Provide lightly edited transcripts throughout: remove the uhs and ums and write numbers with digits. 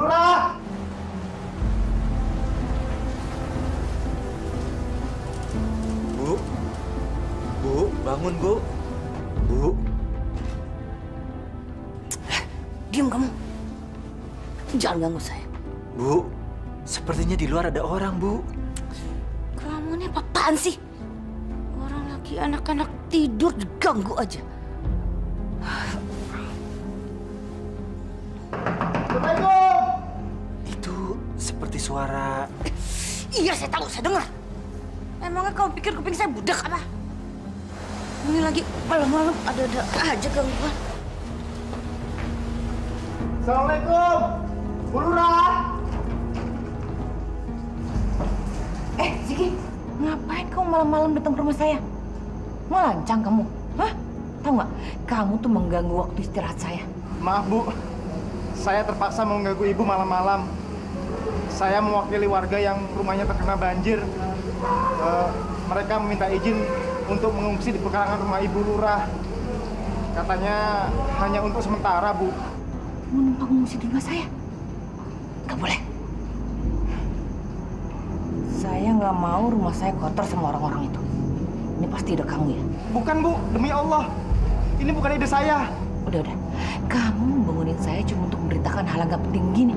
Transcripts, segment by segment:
Lurah! Bu, Bu, bangun Bu, Bu. Diam kamu. Jangan ganggu saya. Bu, sepertinya di luar ada orang Bu. Kamu ini apaan sih? Orang lagi anak-anak tidur diganggu aja. Assalamualaikum! Itu seperti suara... Iya, saya tahu, saya dengar. Emangnya kamu pikir kuping saya budak apa? Ini lagi malam-malam ada-ada aja gangguan. Assalamualaikum! Bu Lurah! Ziki, ngapain kamu malam-malam datang ke rumah saya? Mau lancang kamu? Hah? Tahu nggak? Kamu tuh mengganggu waktu istirahat saya. Maaf Bu, saya terpaksa mengganggu Ibu malam-malam. Saya mewakili warga yang rumahnya terkena banjir. Mereka meminta izin untuk mengungsi di pekarangan rumah Ibu Lurah. Katanya hanya untuk sementara, Bu. Mau numpang mengungsi di rumah saya? Nggak boleh. Saya nggak mau rumah saya kotor sama orang-orang itu. Ini pasti ide kamu ya? Bukan, Bu. Demi Allah. Ini bukan ide saya. Udah. Kamu bangunin saya cuma untuk memberitakan hal nggak penting gini.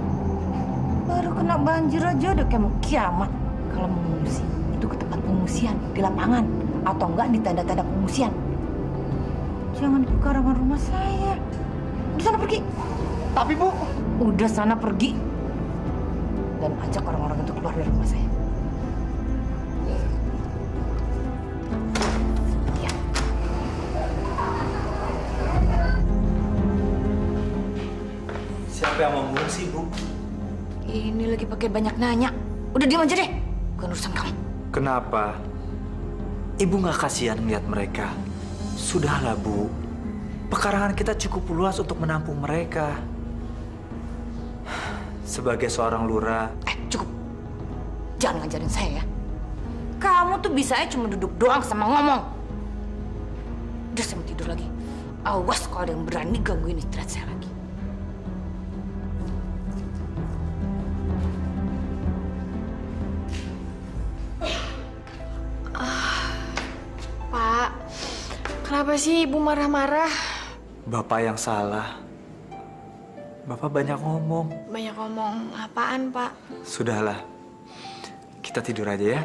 Baru kena banjir aja udah kayak mau kiamat. Kalau mengungsi, itu ke tempat pengungsian, di lapangan. Atau enggak di tenda-tenda pengungsian. Jangan di pekarangan rumah saya. Udah sana pergi. Tapi, Bu... Udah sana pergi. Dan ajak orang-orang itu keluar dari rumah saya. Ya. Siapa yang mau mengungsi Bu? Ini lagi pakai banyak nanya. Udah diam aja deh. Bukan urusan kamu. Kenapa? Ibu nggak kasihan melihat mereka? Sudahlah Bu, pekarangan kita cukup luas untuk menampung mereka. Sebagai seorang lurah... Cukup. Jangan ngajarin saya ya. Kamu tuh bisanya cuma duduk doang sama ngomong. Udah, saya mau tidur lagi. Awas kalau ada yang berani gangguin istirahat saya lagi. Pak, kenapa sih Ibu marah-marah? Bapak yang salah. Bapak banyak ngomong. Banyak ngomong apaan, Pak? Sudahlah, kita tidur aja ya.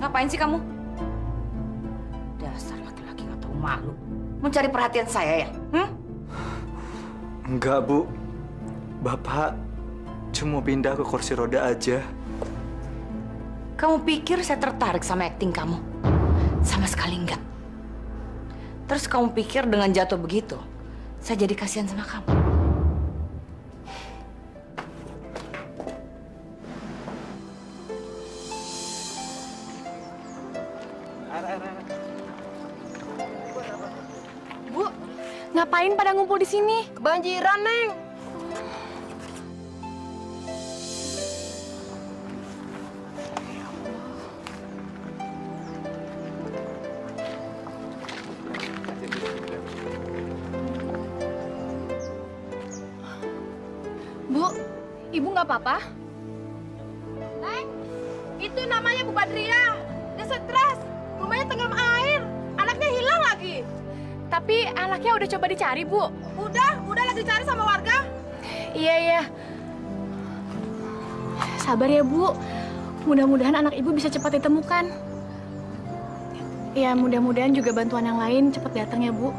Ngapain sih kamu? Dasar laki-laki nggak tahu malu. Mencari perhatian saya ya? Enggak, Bu. Bapak cuma pindah ke kursi roda aja. Kamu pikir saya tertarik sama akting kamu? Sama sekali enggak. Terus kamu pikir dengan jatuh begitu, saya jadi kasihan sama kamu? Bu, ngapain pada ngumpul di sini? Kebanjiran, Neng. Bu, ibu nggak apa-apa? Neng, itu namanya Bu Badria. Dia stres. Rumahnya tenggelam air. Anaknya hilang lagi. Tapi anaknya udah coba dicari, Bu. Udah lagi dicari sama warga. Iya, iya. Sabar ya, Bu. Mudah-mudahan anak ibu bisa cepat ditemukan. Ya, mudah-mudahan juga bantuan yang lain cepat datang ya, Bu.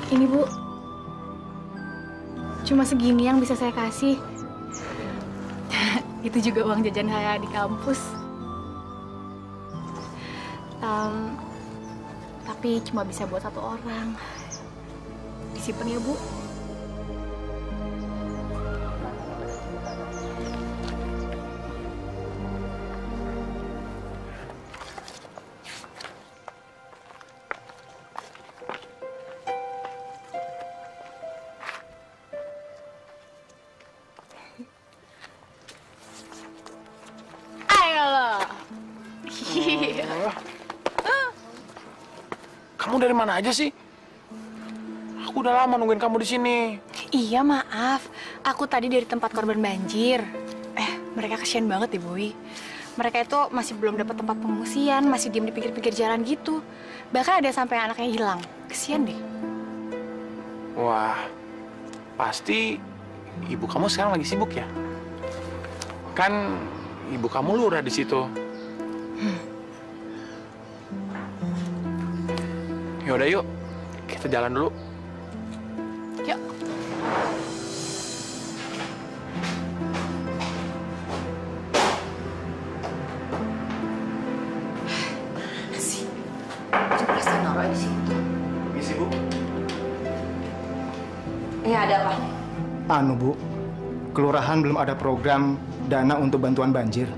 Ini, Bu. Cuma segini yang bisa saya kasih. Itu juga uang jajan saya di kampus. Tapi cuma bisa buat satu orang. Disimpan ya, Bu. Kamu dari mana aja sih? Aku udah lama nungguin kamu di sini. Iya, maaf. Aku tadi dari tempat korban banjir. Mereka kasihan banget deh, Boy. Mereka itu masih belum dapat tempat pengungsian, masih diam di pinggir-pinggir jalan gitu. Bahkan ada sampai anaknya hilang. Kasihan deh. Wah, pasti ibu kamu sekarang lagi sibuk ya? Kan ibu kamu lurah di situ. Yaudah yuk, kita jalan dulu. Yuk. Sih, coba saya naruh di situ. Permisi, Bu. Ada apa? Anu, Bu. Kelurahan belum ada program dana untuk bantuan banjir.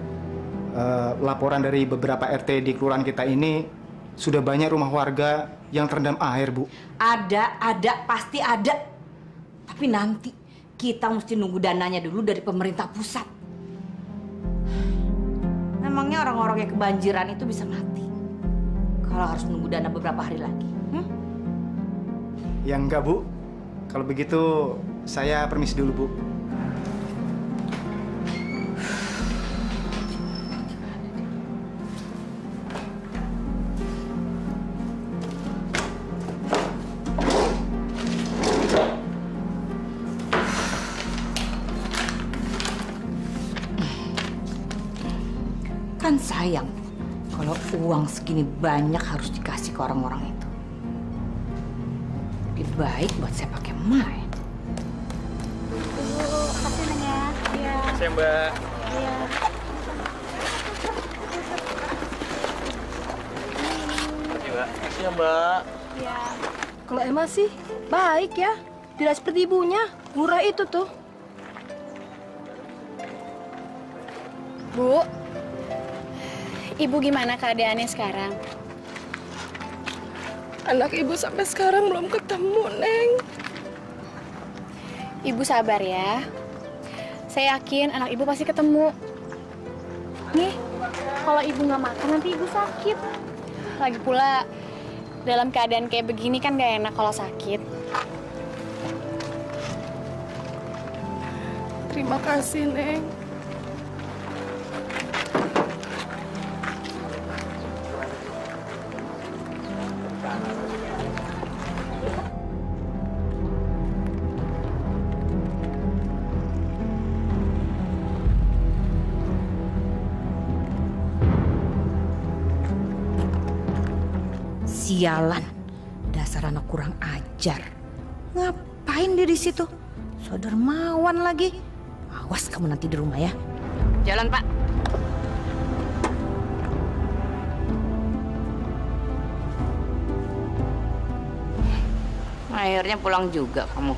Laporan dari beberapa RT di kelurahan kita ini sudah banyak rumah warga yang terendam air, Bu. Ada, pasti ada. Tapi nanti kita mesti nunggu dananya dulu dari pemerintah pusat. Memangnya orang-orang yang kebanjiran itu bisa mati kalau harus menunggu dana beberapa hari lagi? Ya enggak, Bu. Kalau begitu saya permisi dulu, Bu. Kan sayang kalau uang segini banyak harus dikasih ke orang-orang itu. Lebih baik buat saya pakai main. Makasih, Neng ya. Iya. Saya Mbak. Iya. Makasih ya Mbak. Iya. Kalau Emma sih baik ya. Tidak seperti ibunya. Murah itu tuh. Bu, ibu gimana keadaannya sekarang? Anak ibu sampai sekarang belum ketemu, Neng. Ibu sabar ya. Saya yakin anak ibu pasti ketemu. Nih, kalau ibu nggak makan nanti ibu sakit. Lagi pula, dalam keadaan kayak begini kan gak enak kalau sakit. Terima kasih, Neng. Sialan, dasar anak kurang ajar. Ngapain dia di situ? So dermawan lagi. Awas kamu nanti di rumah ya. Jalan, Pak. Akhirnya pulang juga kamu.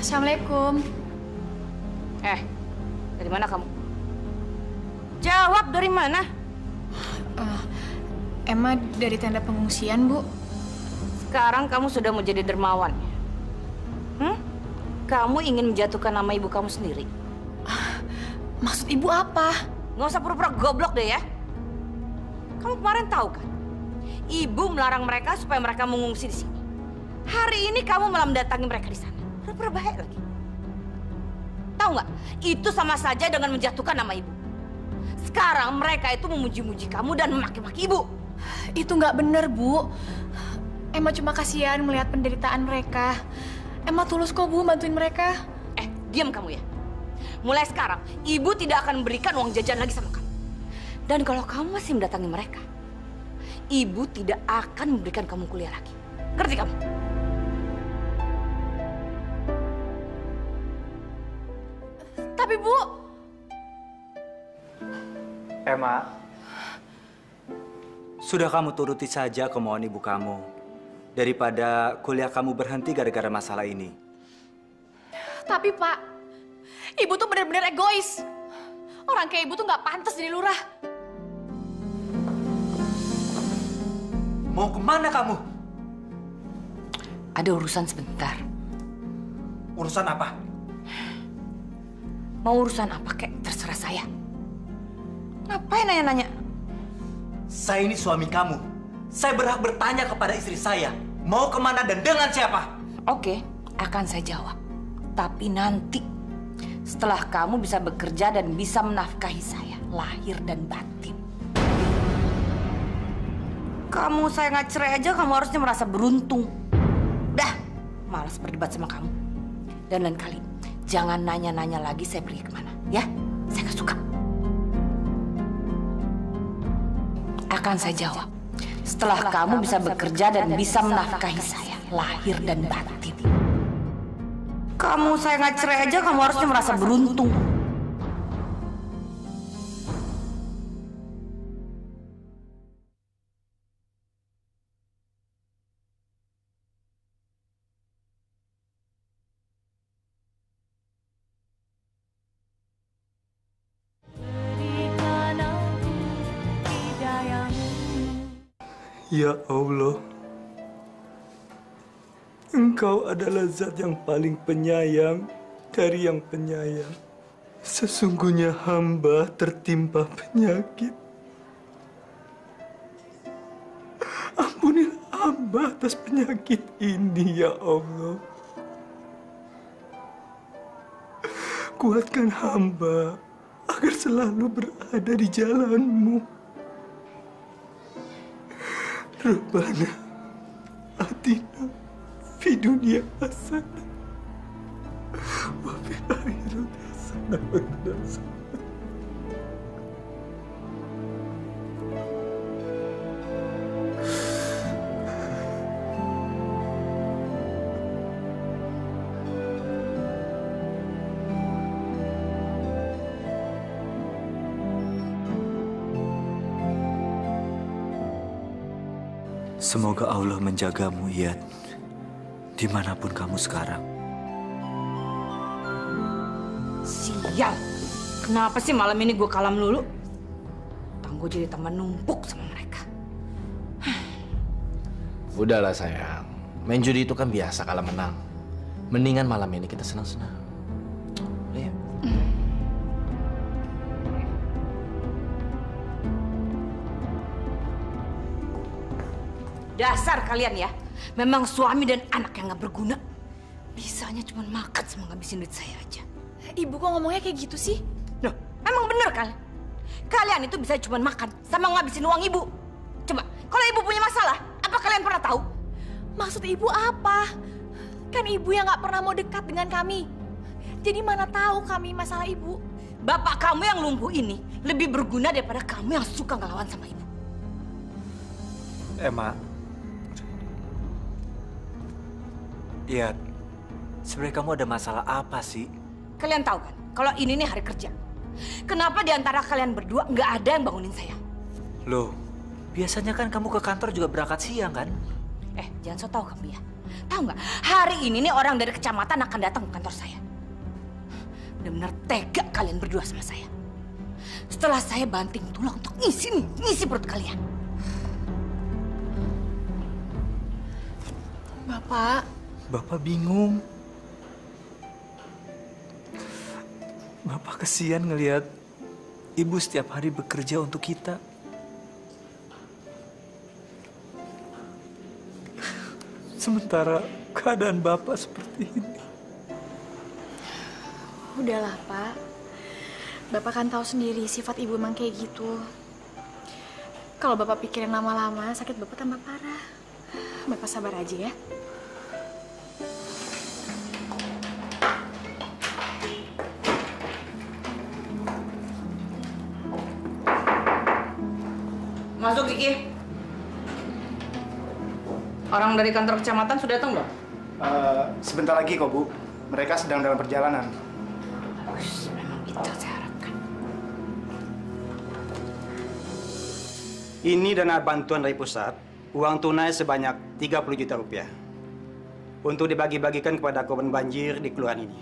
Assalamualaikum. Dari mana kamu? Jawab, dari mana? Emma dari tenda pengungsian, Bu. Sekarang kamu sudah mau jadi dermawan. Kamu ingin menjatuhkan nama ibu kamu sendiri. Maksud Ibu apa? Nggak usah pura-pura goblok deh ya. Kamu kemarin tahu kan? Ibu melarang mereka supaya mereka mengungsi di sini. Hari ini kamu malah mendatangi mereka di sana. Pura-pura baik lagi. Tahu nggak? Itu sama saja dengan menjatuhkan nama ibu. Sekarang mereka itu memuji-muji kamu dan memaki-maki ibu. Itu nggak bener, Bu. Emma cuma kasihan melihat penderitaan mereka. Emma tulus kok, Bu, bantuin mereka. Diam kamu ya. Mulai sekarang, ibu tidak akan memberikan uang jajan lagi sama kamu. Dan kalau kamu masih mendatangi mereka, ibu tidak akan memberikan kamu kuliah lagi. Ngerti kamu? Tapi, Bu... Emma, sudah kamu turuti saja kemauan ibu kamu. Daripada kuliah kamu berhenti gara-gara masalah ini. Tapi, Pak, Ibu tuh bener-bener egois. Orang kayak Ibu tuh nggak pantas jadi lurah. Mau kemana kamu? Ada urusan sebentar. Urusan apa? Mau urusan apa kek, terserah saya. Ngapain nanya-nanya? Saya ini suami kamu. Saya berhak bertanya kepada istri saya. Mau kemana dan dengan siapa? Oke, akan saya jawab. Tapi nanti, setelah kamu bisa bekerja dan bisa menafkahi saya, lahir dan batin. Kamu saya nggak cerai aja, kamu harusnya merasa beruntung. Dah, malas berdebat sama kamu. Dan lain kali, jangan nanya-nanya lagi saya pergi kemana. Ya, saya nggak suka. Akan saya jawab. Setelah kamu bisa bekerja dan bisa menafkahi saya, lahir dan batin. Kamu saya nggak cerai aja, kamu harusnya merasa beruntung. Ya Allah, Engkau adalah zat yang paling penyayang dari yang penyayang. Sesungguhnya hamba tertimpa penyakit. Ampunilah hamba atas penyakit ini, ya Allah. Kuatkan hamba agar selalu berada di jalan-Mu. Rabbana atina fi dunya hasanah wa fil akhirati hasanah wa qina adzabannar. Semoga Allah menjagamu, Iyad, dimanapun kamu sekarang. Sial, kenapa sih malam ini gue kalah melulu? Gue jadi tambah numpuk sama mereka. Udahlah sayang, main judi itu kan biasa kalah menang. Mendingan malam ini kita senang-senang. Iya. Dasar kalian ya, memang suami dan anak yang nggak berguna. Bisanya cuma makan sama ngabisin duit saya aja. Ibu kok ngomongnya kayak gitu sih? Loh, emang bener kan? Kalian itu bisa cuma makan sama ngabisin uang ibu. Coba, kalau ibu punya masalah, apa kalian pernah tahu? Maksud ibu apa? Kan ibu yang nggak pernah mau dekat dengan kami. Jadi mana tahu kami masalah ibu? Bapak kamu yang lumpuh ini lebih berguna daripada kamu yang suka ngelawan sama ibu. Emma. Iyad, sebenarnya kamu ada masalah apa sih? Kalian tahu kan, kalau ini nih hari kerja. Kenapa di antara kalian berdua nggak ada yang bangunin saya? Loh, Biasanya kan kamu ke kantor juga berangkat siang kan? Jangan so tau kamu ya. Tahu nggak? Hari ini nih orang dari kecamatan akan datang ke kantor saya. Benar-benar tega kalian berdua sama saya. Setelah saya banting tulang untuk ngisi perut kalian. Bapak bingung. Bapak kesian ngelihat ibu setiap hari bekerja untuk kita. Sementara keadaan Bapak seperti ini. Udahlah, Pak. Bapak kan tahu sendiri sifat ibu emang kayak gitu. Kalau Bapak pikirin lama-lama, sakit Bapak tambah parah. Bapak sabar aja ya. Masuk, Kiki. Orang dari kantor kecamatan sudah datang belum? Sebentar lagi kok, Bu. Mereka sedang dalam perjalanan. Bagus, memang itu saya harapkan. Ini dana bantuan dari pusat, uang tunai sebanyak 30 juta rupiah. Untuk dibagi-bagikan kepada korban banjir di kelurahan ini.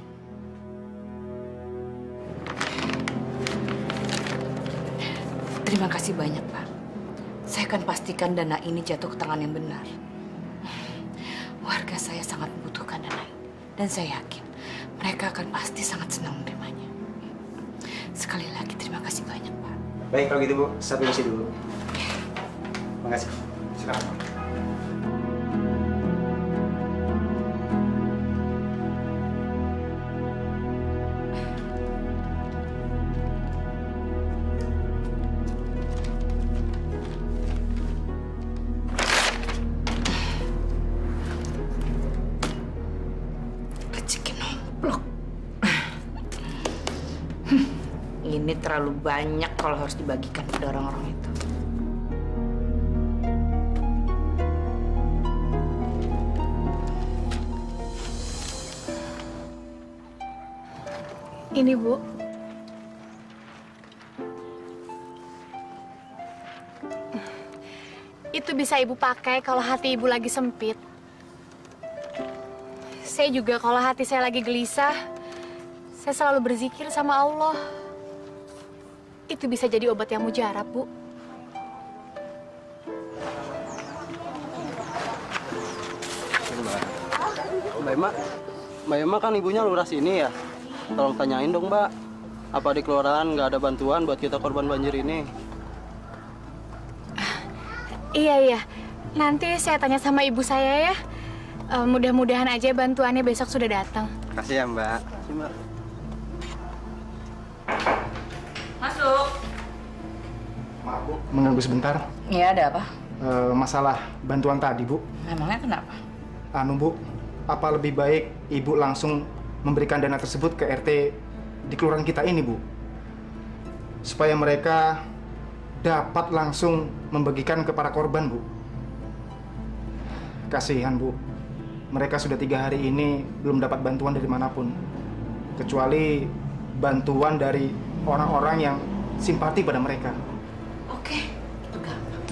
Terima kasih banyak, Pak. Saya akan pastikan dana ini jatuh ke tangan yang benar. Warga saya sangat membutuhkan dana ini. Dan saya yakin mereka akan pasti sangat senang menerimanya. Sekali lagi terima kasih banyak, Pak. Baik, kalau gitu, Bu. Saya permisi dulu. Terima kasih. Silakan. Ini terlalu banyak kalau harus dibagikan pada orang-orang itu. Ini, Bu. Itu bisa Ibu pakai kalau hati Ibu lagi sempit. Saya juga kalau hati saya lagi gelisah, saya selalu berzikir sama Allah. Itu bisa jadi obat yang mujarab, Bu. Mbak Emma kan ibunya lurah sini ya. Tolong tanyain dong, Mbak. Apa di kelurahan nggak ada bantuan buat kita korban banjir ini? Iya. Nanti saya tanya sama ibu saya ya. Mudah-mudahan aja bantuannya besok sudah datang. Kasih ya, Mbak. Kasih, Mbak. Masuk. Maaf, Bu. Mengganggu sebentar. Iya, ada apa? Masalah bantuan tadi, Bu. Emangnya kenapa? Bu, apa lebih baik Ibu langsung memberikan dana tersebut ke RT di kelurahan kita ini, Bu? Supaya mereka dapat langsung membagikan ke para korban, Bu. Kasihan, Bu. Mereka sudah 3 hari ini belum dapat bantuan dari manapun. Kecuali bantuan dari orang-orang yang simpati pada mereka. Oke, itu gampang.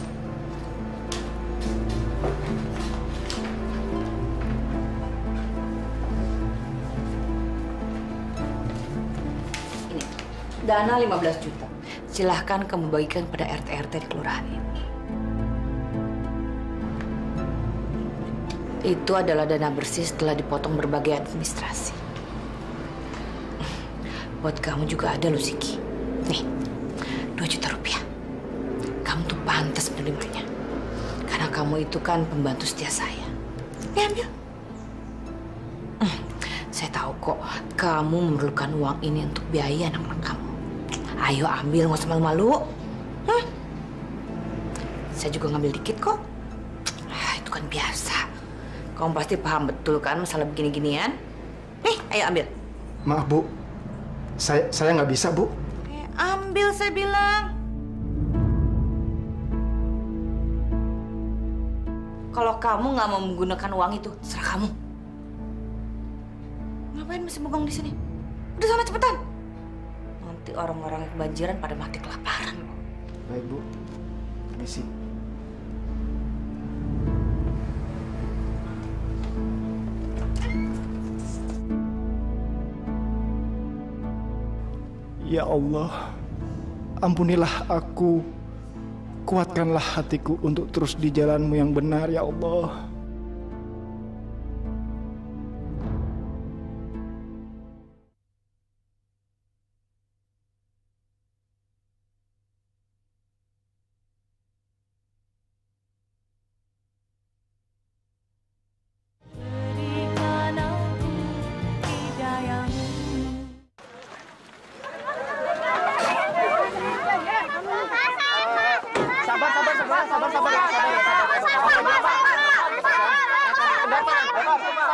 Ini, dana 15 juta. Silahkan kamu bagikan pada RT-RT di kelurahan ini. Itu adalah dana bersih setelah dipotong berbagai administrasi. Buat kamu juga ada loh, Ziki. Nih, 2 juta rupiah. Kamu tuh pantas menerimanya. Karena kamu itu kan pembantu setia saya. Ambil. Saya tahu kok kamu memerlukan uang ini untuk biaya anak-anak kamu. Ayo ambil, nggak usah malu-malu. Saya juga ngambil dikit kok. Itu kan biasa. Kamu pasti paham betul kan masalah begini-ginian. Nih, ayo ambil. Maaf, Bu. Saya nggak bisa, Bu. Ambil, saya bilang. Kalau kamu nggak mau menggunakan uang itu, serah kamu. Ngapain masih bengong di sini? Udah sana cepetan. Nanti orang-orang yang kebanjiran pada mati kelaparan. Baik, Bu. Misi. Ya Allah, ampunilah aku, kuatkanlah hatiku untuk terus di jalan-Mu yang benar, ya Allah.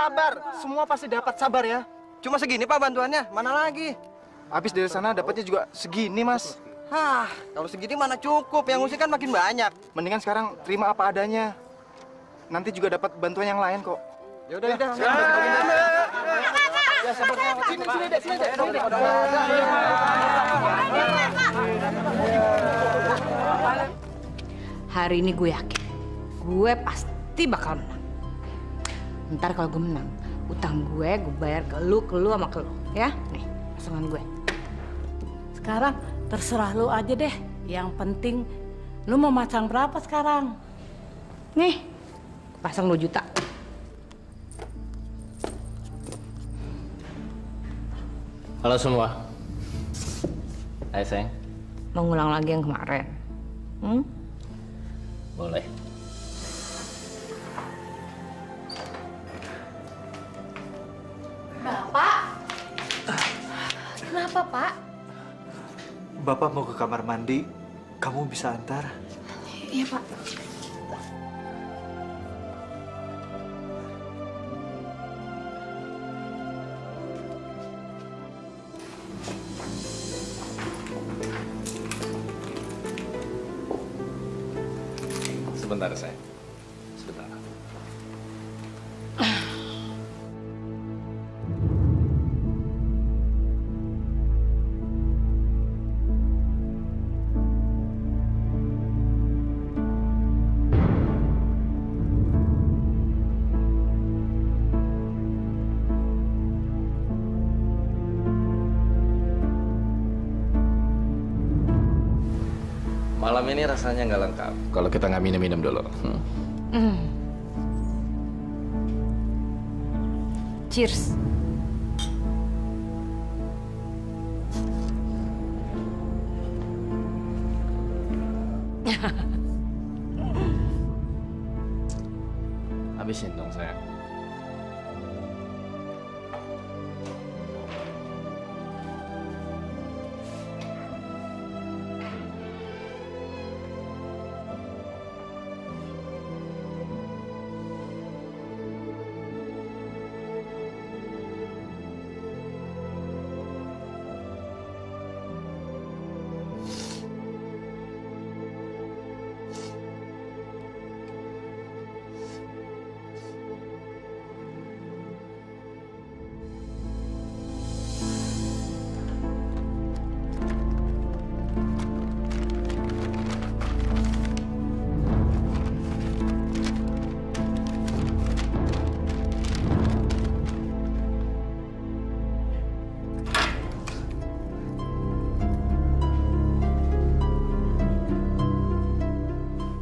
Sabar, semua pasti dapat, sabar ya. Cuma segini Pak bantuannya, mana lagi? Habis dari sana dapatnya juga segini, Mas. Hah, kalau segini mana cukup, yang ngusik kan makin banyak. Mendingan sekarang terima apa adanya. Nanti juga dapat bantuan yang lain kok. Ya udah, udah. Ya sabar. Sini, sini, Dek. Hari ini gue yakin, gue pasti bakal menang. Ntar kalau gue menang, utang gue bayar ke lu sama ke lu, ya? Nih, pasangan gue. Sekarang terserah lu aja deh. Yang penting lu mau masang berapa sekarang? Nih, pasang 2 juta. Halo semua. Hai sayang. Mau ngulang lagi yang kemarin? Boleh. Bapak? Kenapa, Pak? Bapak mau ke kamar mandi, kamu bisa antar? Iya, Pak. Sebentar sayang. Sebentar. Malam ini rasanya nggak lengkap kalau kita nggak minum-minum dulu. Cheers. Habisin dong sayang.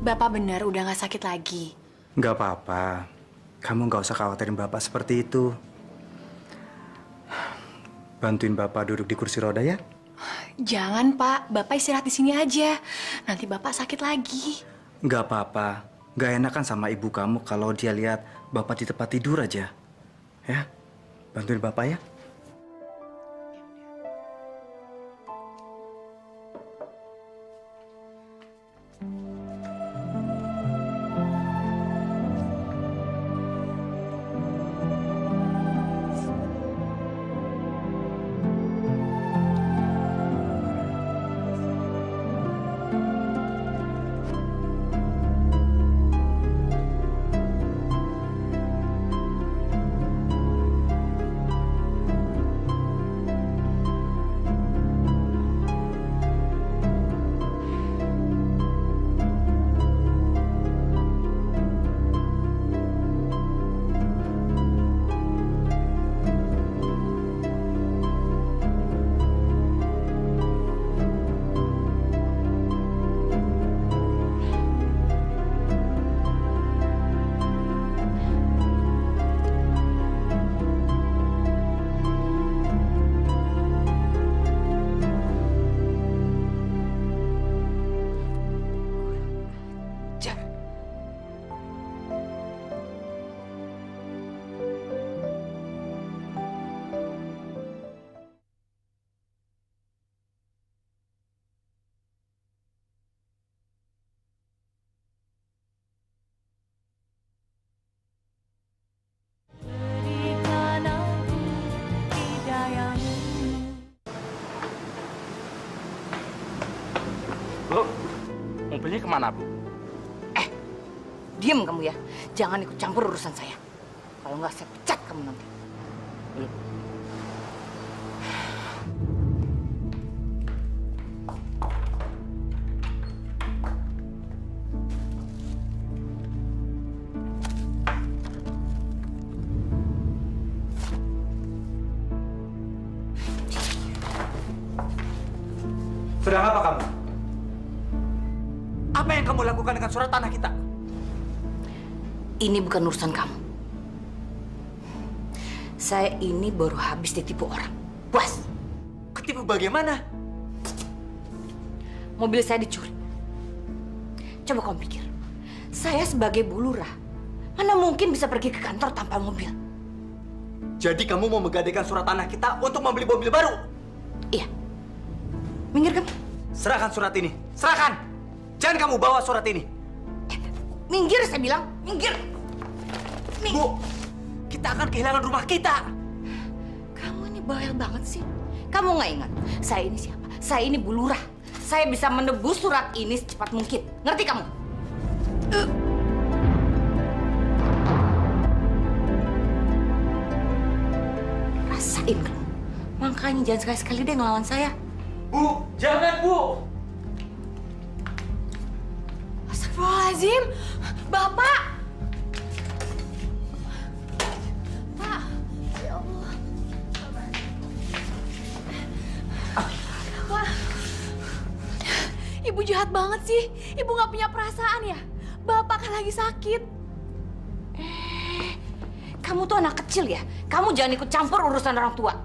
Bapak benar udah nggak sakit lagi. Nggak apa-apa. Kamu nggak usah khawatirin Bapak seperti itu. Bantuin Bapak duduk di kursi roda ya. Jangan, Pak. Bapak istirahat di sini aja. Nanti Bapak sakit lagi. Nggak apa-apa. Nggak enakan sama ibu kamu kalau dia lihat Bapak di tempat tidur aja. Ya, bantuin Bapak ya. kemana, Bu? Diam kamu ya. Jangan ikut campur urusan saya. Kalau nggak saya pecat kamu nanti. Sedang apa kamu? Apa yang kamu lakukan dengan surat tanah kita? Ini bukan urusan kamu. Saya ini baru habis ditipu orang. Puas. Ketipu bagaimana? Mobil saya dicuri. Coba kamu pikir. Saya sebagai Bu Lurah, mana mungkin bisa pergi ke kantor tanpa mobil? Jadi kamu mau menggadaikan surat tanah kita untuk membeli mobil baru? Iya. Minggir kamu. Serahkan surat ini. Serahkan. Jangan kamu bawa surat ini. Minggir saya bilang. Minggir. Bu, kita akan kehilangan rumah kita. Kamu ini bawel banget sih. Kamu nggak ingat saya ini siapa? Saya ini Bu Lurah. Saya bisa menebus surat ini secepat mungkin. Ngerti kamu? Rasain kamu. Makanya jangan sekali-sekali deh ngelawan saya. Bu, jangan, Bu. Astagfirullahaladzim. Bapak. Pak. Ya Allah. Pak. Ibu jahat banget sih. Ibu nggak punya perasaan ya? Bapak kan lagi sakit. Kamu tuh anak kecil ya? Kamu jangan ikut campur urusan orang tua.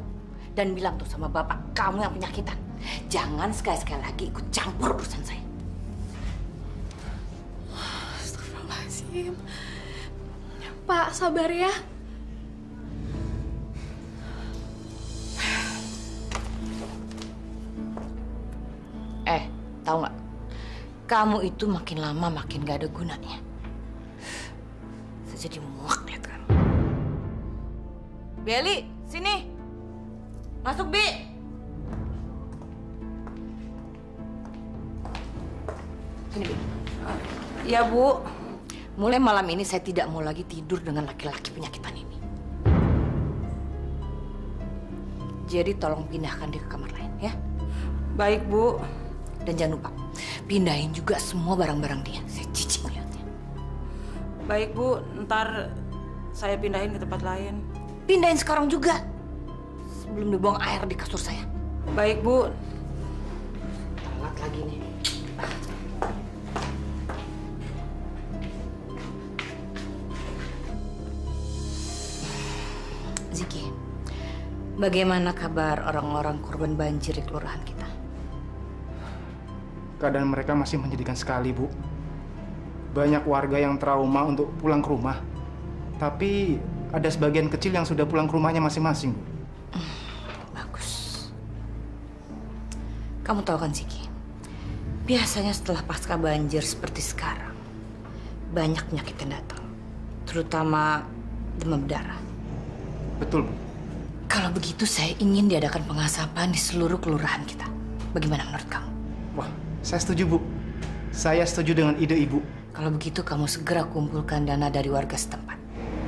Dan bilang tuh sama bapak, kamu yang penyakitan. Jangan sekali-sekali lagi ikut campur urusan saya. Astagfirullahaladzim. Pak, sabar ya. Tahu nggak? Kamu itu makin lama makin gak ada gunanya. Saya jadi muak lihat kamu. Beli, sini. Masuk, Bi. Sini, Bi. Ya, Bu. Mulai malam ini saya tidak mau lagi tidur dengan laki-laki penyakitan ini. Jadi tolong pindahkan dia ke kamar lain, ya. Baik, Bu. Dan jangan lupa, pindahin juga semua barang-barang dia. Saya jijik melihatnya. Baik, Bu. Ntar saya pindahin ke tempat lain. Pindahin sekarang juga. Sebelum dibuang air di kasur saya. Baik, Bu. Telat lagi nih. Ziki, bagaimana kabar orang-orang korban banjir di kelurahan kita? Keadaan mereka masih menyedihkan sekali, Bu. Banyak warga yang trauma untuk pulang ke rumah. Tapi ada sebagian kecil yang sudah pulang ke rumahnya masing-masing, Bu. Bagus. Kamu tahu kan, Ziki? Biasanya setelah pasca banjir seperti sekarang, banyak penyakit yang datang. Terutama demam berdarah. Betul, Bu. Kalau begitu, saya ingin diadakan pengasapan di seluruh kelurahan kita. Bagaimana menurut kamu? Wah, saya setuju, Bu. Saya setuju dengan ide Ibu. Kalau begitu, kamu segera kumpulkan dana dari warga setempat.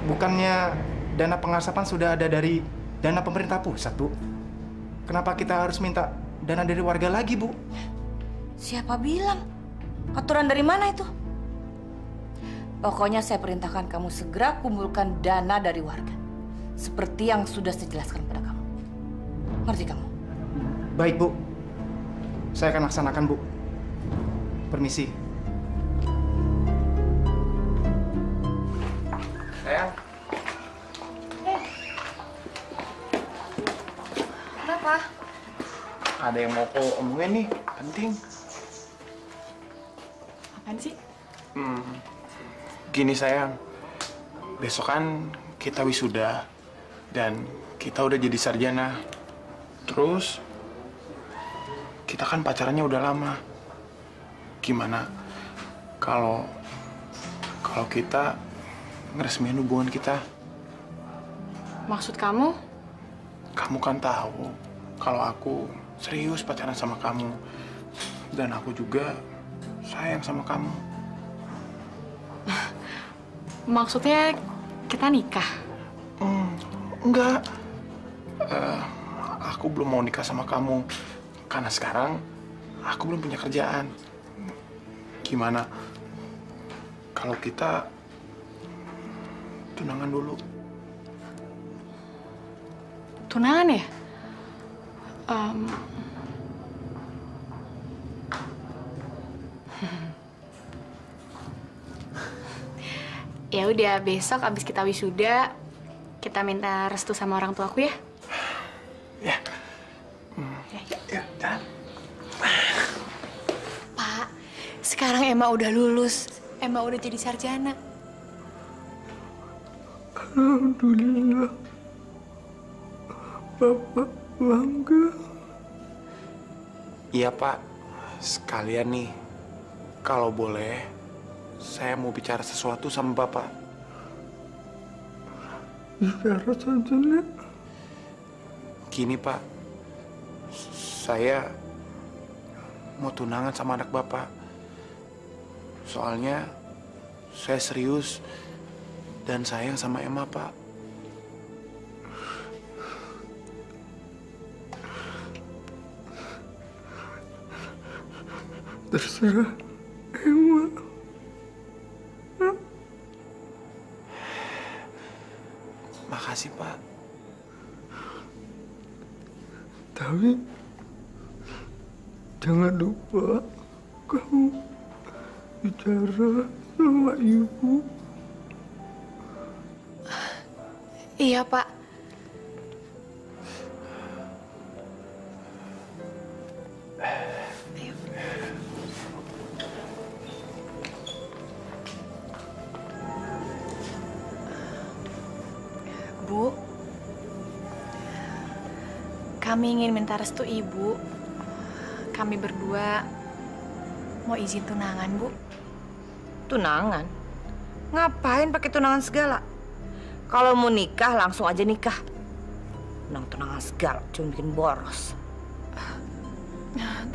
Bukannya dana pengasapan sudah ada dari dana pemerintah pusat, Bu? Kenapa kita harus minta dana dari warga lagi, Bu? Siapa bilang? Aturan dari mana itu? Pokoknya saya perintahkan kamu segera kumpulkan dana dari warga. Seperti yang sudah saya jelaskan pada kamu. Ngerti kamu? Baik, Bu. Saya akan laksanakan, Bu. Permisi. Sayang. Kenapa? Ada yang mau aku omongin nih, penting. Apaan sih? Gini sayang, besok kan kita wisuda dan kita udah jadi sarjana. Terus kita kan pacarannya udah lama. Gimana kalau kita ngeresmiin hubungan kita? Maksud kamu? Kamu kan tahu kalau aku serius pacaran sama kamu. Dan aku juga sayang sama kamu. Maksudnya kita nikah? Enggak. Aku belum mau nikah sama kamu. Karena sekarang aku belum punya kerjaan. Gimana kalau kita tunangan dulu? Tunangan ya? Ya udah, besok abis kita wisuda, kita minta restu sama orang tuaku ya. Ya. Ya, dan. Pak, sekarang Emma udah lulus. Emma udah jadi sarjana. Alhamdulillah. Bapak bangga. Iya, Pak. Sekalian nih, kalau boleh, saya mau bicara sesuatu sama Bapak. Bicara saja, Nek. Gini, Pak. Saya mau tunangan sama anak Bapak. Soalnya saya serius dan sayang sama Emma, Pak. Terserah Emma. Makasih, Pak. Tapi jangan lupa kamu bicara sama ibu. Iya, Pak. Bu, kami ingin minta restu Ibu. Kami berdua mau izin tunangan, Bu. Tunangan? Ngapain pakai tunangan segala? Kalau mau nikah langsung aja nikah. Tunangan segala cuma bikin boros.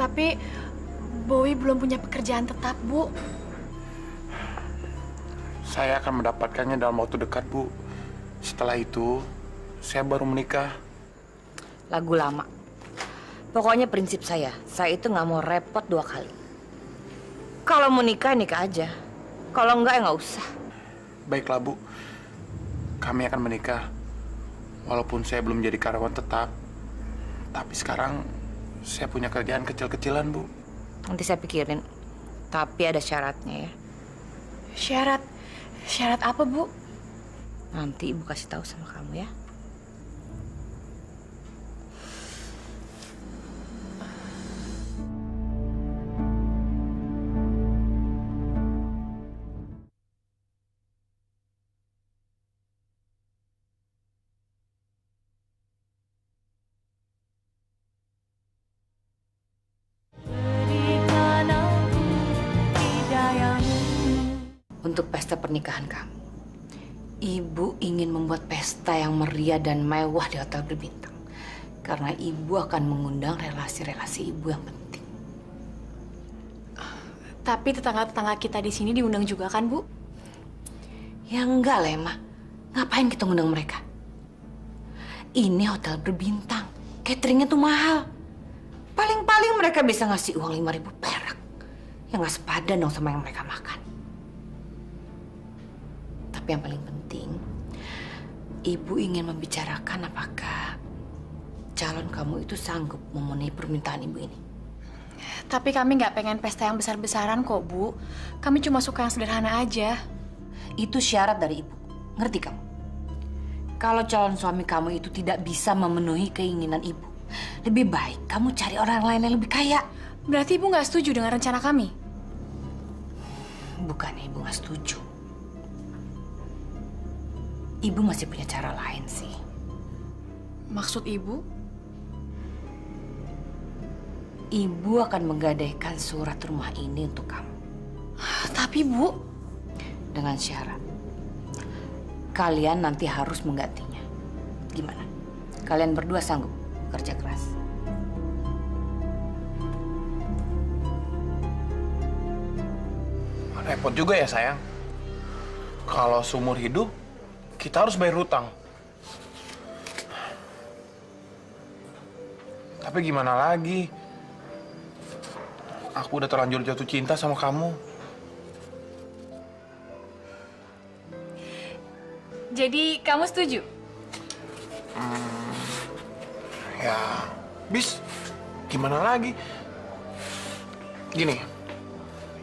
Tapi Bowie belum punya pekerjaan tetap, Bu. Saya akan mendapatkannya dalam waktu dekat, Bu. Setelah itu, saya baru menikah. Lagu lama. Pokoknya prinsip saya itu nggak mau repot 2 kali. Kalau mau nikah, nikah aja. Kalau enggak, ya nggak usah. Baiklah, Bu. Kami akan menikah. Walaupun saya belum jadi karyawan tetap. Tapi sekarang, saya punya kerjaan kecil-kecilan, Bu. Nanti saya pikirin. Tapi ada syaratnya ya. Syarat? Syarat apa, Bu? Nanti Ibu kasih tahu sama kamu ya. Untuk pesta pernikahan kamu, Ibu ingin membuat pesta yang meriah dan mewah di hotel berbintang. Karena Ibu akan mengundang relasi-relasi Ibu yang penting. Tapi tetangga-tetangga kita di sini diundang juga kan, Bu? Ya enggak lah, Emma. Ngapain kita ngundang mereka? Ini hotel berbintang. Cateringnya tuh mahal. Paling-paling mereka bisa ngasih uang 5.000 perak. Ya nggak sepadan dong sama yang mereka makan. Tapi yang paling penting, Ibu ingin membicarakan apakah calon kamu itu sanggup memenuhi permintaan Ibu ini. Tapi kami nggak pengen pesta yang besar-besaran kok, Bu. Kami cuma suka yang sederhana aja. Itu syarat dari Ibu. Ngerti kamu? Kalau calon suami kamu itu tidak bisa memenuhi keinginan Ibu, lebih baik kamu cari orang lain yang lebih kaya. Berarti Ibu nggak setuju dengan rencana kami? Bukannya Ibu nggak setuju. Ibu masih punya cara lain sih. Maksud Ibu? Ibu akan menggadaikan surat rumah ini untuk kamu. Tapi, Bu... Dengan syarat. Kalian nanti harus menggantinya. Gimana? Kalian berdua sanggup kerja keras? Repot juga ya sayang. Kalau seumur hidup, kita harus bayar hutang. Tapi gimana lagi? Aku udah terlanjur jatuh cinta sama kamu. Jadi kamu setuju? Ya, bis. Gimana lagi? Gini,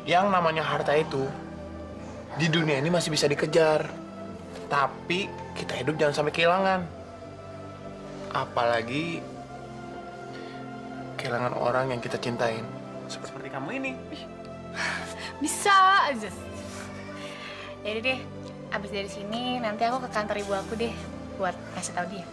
yang namanya harta itu di dunia ini masih bisa dikejar. Tapi kita hidup jangan sampai kehilangan. Apalagi kehilangan orang yang kita cintain. Seperti kamu ini. Bisa aja. Jadi deh, abis dari sini nanti aku ke kantor ibu aku deh buat kasih tahu dia.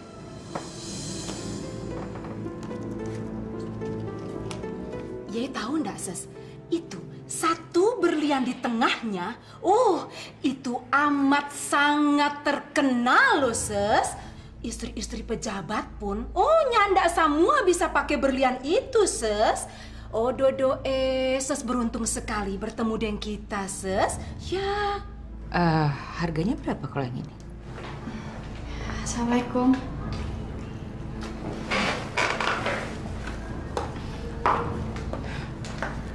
Yai tahu ndak, Ses? Itu satu berlian di tengahnya. Oh, itu amat sangat terkenal loh, Ses. Istri-istri pejabat pun, oh nyanda semua bisa pakai berlian itu, Ses. Oh, Dodo, Ses beruntung sekali bertemu dengan kita, Ses. Ya. Harganya berapa kalau yang ini? Assalamualaikum.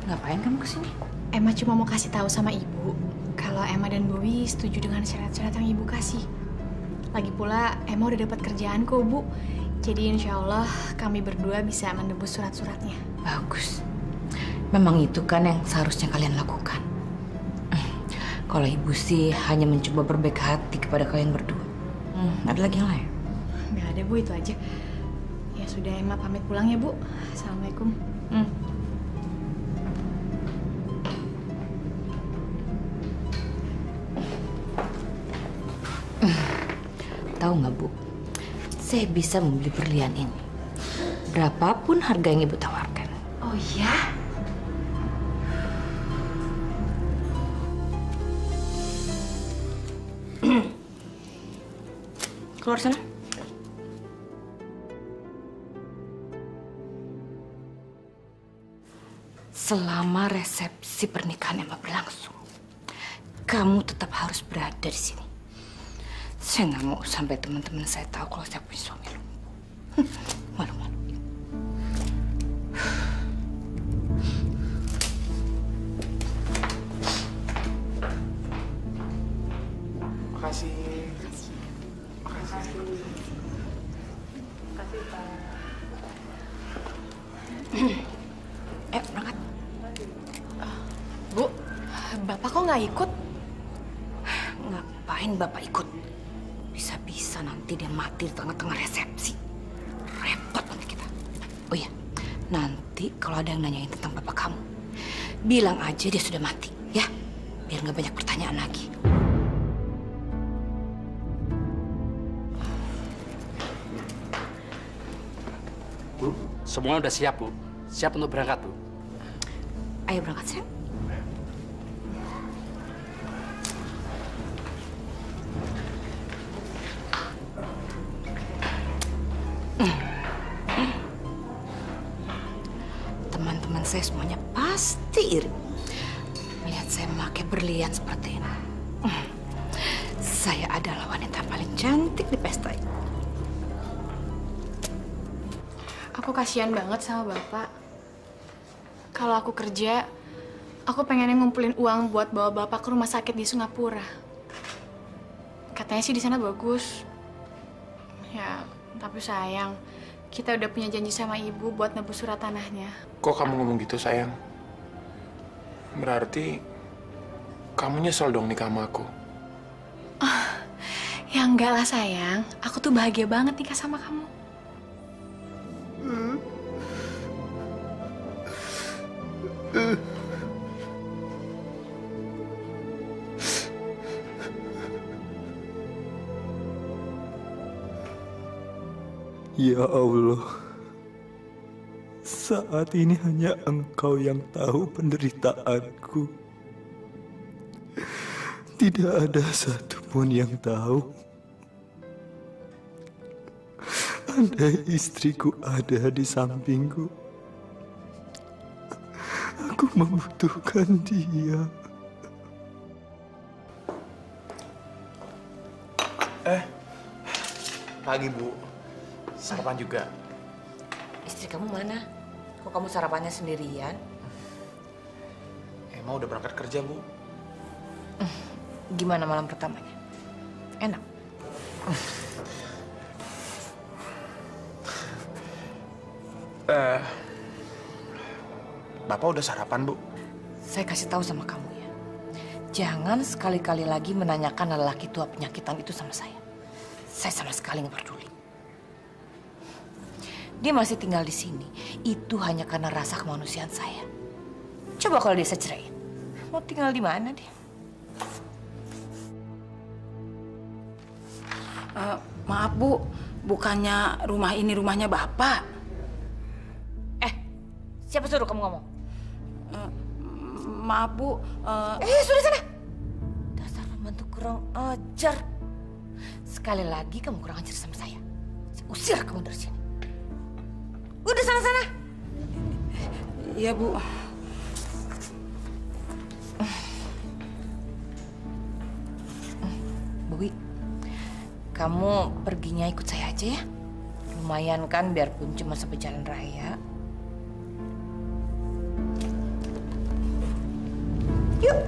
Ngapain kamu kesini? Emma cuma mau kasih tahu sama ibu kalau Emma dan Bowie setuju dengan syarat-syarat yang ibu kasih. Lagi pula Emma udah dapat kerjaan kok, Bu. Jadi insya Allah kami berdua bisa menebus surat-suratnya. Bagus. Memang itu kan yang seharusnya kalian lakukan. Kalau ibu sih hanya mencoba berbaik hati kepada kalian berdua. Ada lagi yang lain? Nggak ada, Bu, itu aja. Ya sudah, Emma pamit pulang ya, Bu. Assalamualaikum. Tahu nggak, Bu? Saya bisa membeli berlian ini. Berapapun harga yang ibu tawarkan. Oh ya? Keluar sana. Selama resepsi pernikahan Emma berlangsung, kamu tetap harus berada di sini. Saya nggak mau sampai teman-teman saya tahu kalau saya punya suami lumpuh. Malu-malu. Makasih. Berangkat. Bu, Bapak kok nggak ikut? Ngapain Bapak ikut? Bisa-bisa nanti dia mati di tengah-tengah resepsi. Repot nanti kita. Oh iya, nanti kalau ada yang nanyain tentang Bapak kamu, bilang aja dia sudah mati, ya? Biar nggak banyak pertanyaan lagi. Bu, semuanya udah siap, Bu. Siap untuk berangkat, Bu. Ayo berangkat, sayang. Teman-teman saya semuanya pasti iri melihat saya memakai berlian seperti ini. Saya adalah wanita paling cantik di pesta ini. Aku kasihan banget sama Bapak. Kalau aku kerja, aku pengennya ngumpulin uang buat bawa Bapak ke rumah sakit di Singapura. Katanya sih di sana bagus. Ya, tapi sayang, kita udah punya janji sama ibu buat nebus surat tanahnya. Kok kamu ngomong gitu, sayang? Berarti kamu nyesel dong nikah sama aku? Ya enggak lah, sayang. Aku tuh bahagia banget nikah sama kamu. Ya Allah, saat ini hanya Engkau yang tahu penderitaanku. Tidak ada satupun yang tahu. Andai istriku ada di sampingku, aku membutuhkan dia. Pagi, Bu. Sarapan juga. Istri kamu mana? Kok kamu sarapannya sendirian? Emma udah berangkat kerja, Bu. Gimana malam pertamanya? Enak? Bapak udah sarapan, Bu? Saya kasih tahu sama kamu ya. Jangan sekali-kali lagi menanyakan lelaki tua penyakitan itu sama saya. Saya sama sekali nggak peduli. Dia masih tinggal di sini. Itu hanya karena rasa kemanusiaan saya. Coba kalau dia saya ceraiin. Mau tinggal di mana dia? Maaf Bu, bukannya rumah ini rumahnya Bapak? Siapa suruh kamu ngomong? Maaf Bu. Sudah sana. Dasar pembantu kurang ajar. Sekali lagi kamu kurang ajar sama saya. Saya usir kamu dari sini. Udah sana-sana. Iya Bu. Bowi, kamu perginya ikut saya aja ya. Lumayan kan, biarpun cuma sampai jalan raya. Yuk.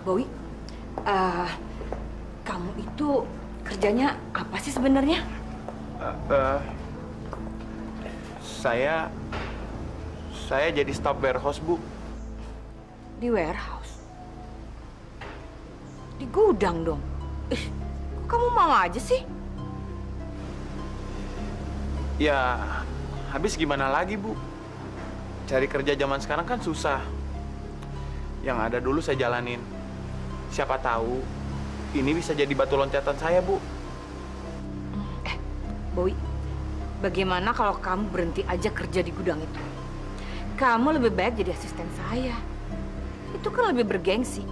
Bowi, kamu itu kerjanya apa sih sebenarnya? Saya jadi staf warehouse, Bu. Di warehouse? Di gudang dong? Kok kamu mau aja sih? Ya, habis gimana lagi, Bu? Cari kerja zaman sekarang kan susah. Yang ada dulu saya jalanin. Siapa tahu ini bisa jadi batu loncatan saya, Bu. Bowi, bagaimana kalau kamu berhenti aja kerja di gudang itu? Kamu lebih baik jadi asisten saya. Itu kan lebih bergengsi.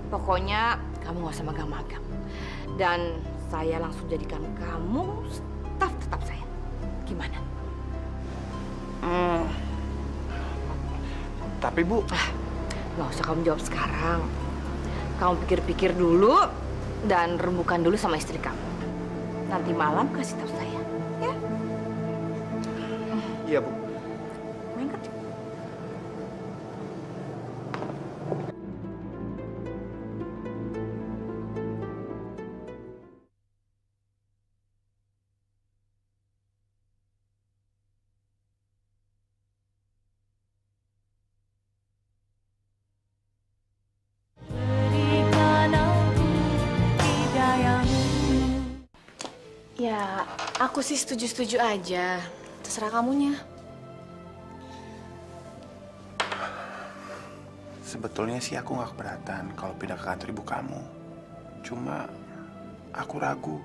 Pokoknya kamu gak usah magang-magang. Dan saya langsung jadikan kamu staf tetap saya. Gimana? Tapi Bu... Gak usah kamu jawab sekarang. Kamu pikir-pikir dulu dan rembukan dulu sama istri kamu. Nanti malam kasih tahu saya, ya? Iya, Bu. Main kerja. Ya, aku sih setuju-setuju aja. Terserah kamunya. Sebetulnya sih aku nggak keberatan kalau pindah ke kantor ibu kamu. Cuma aku ragu.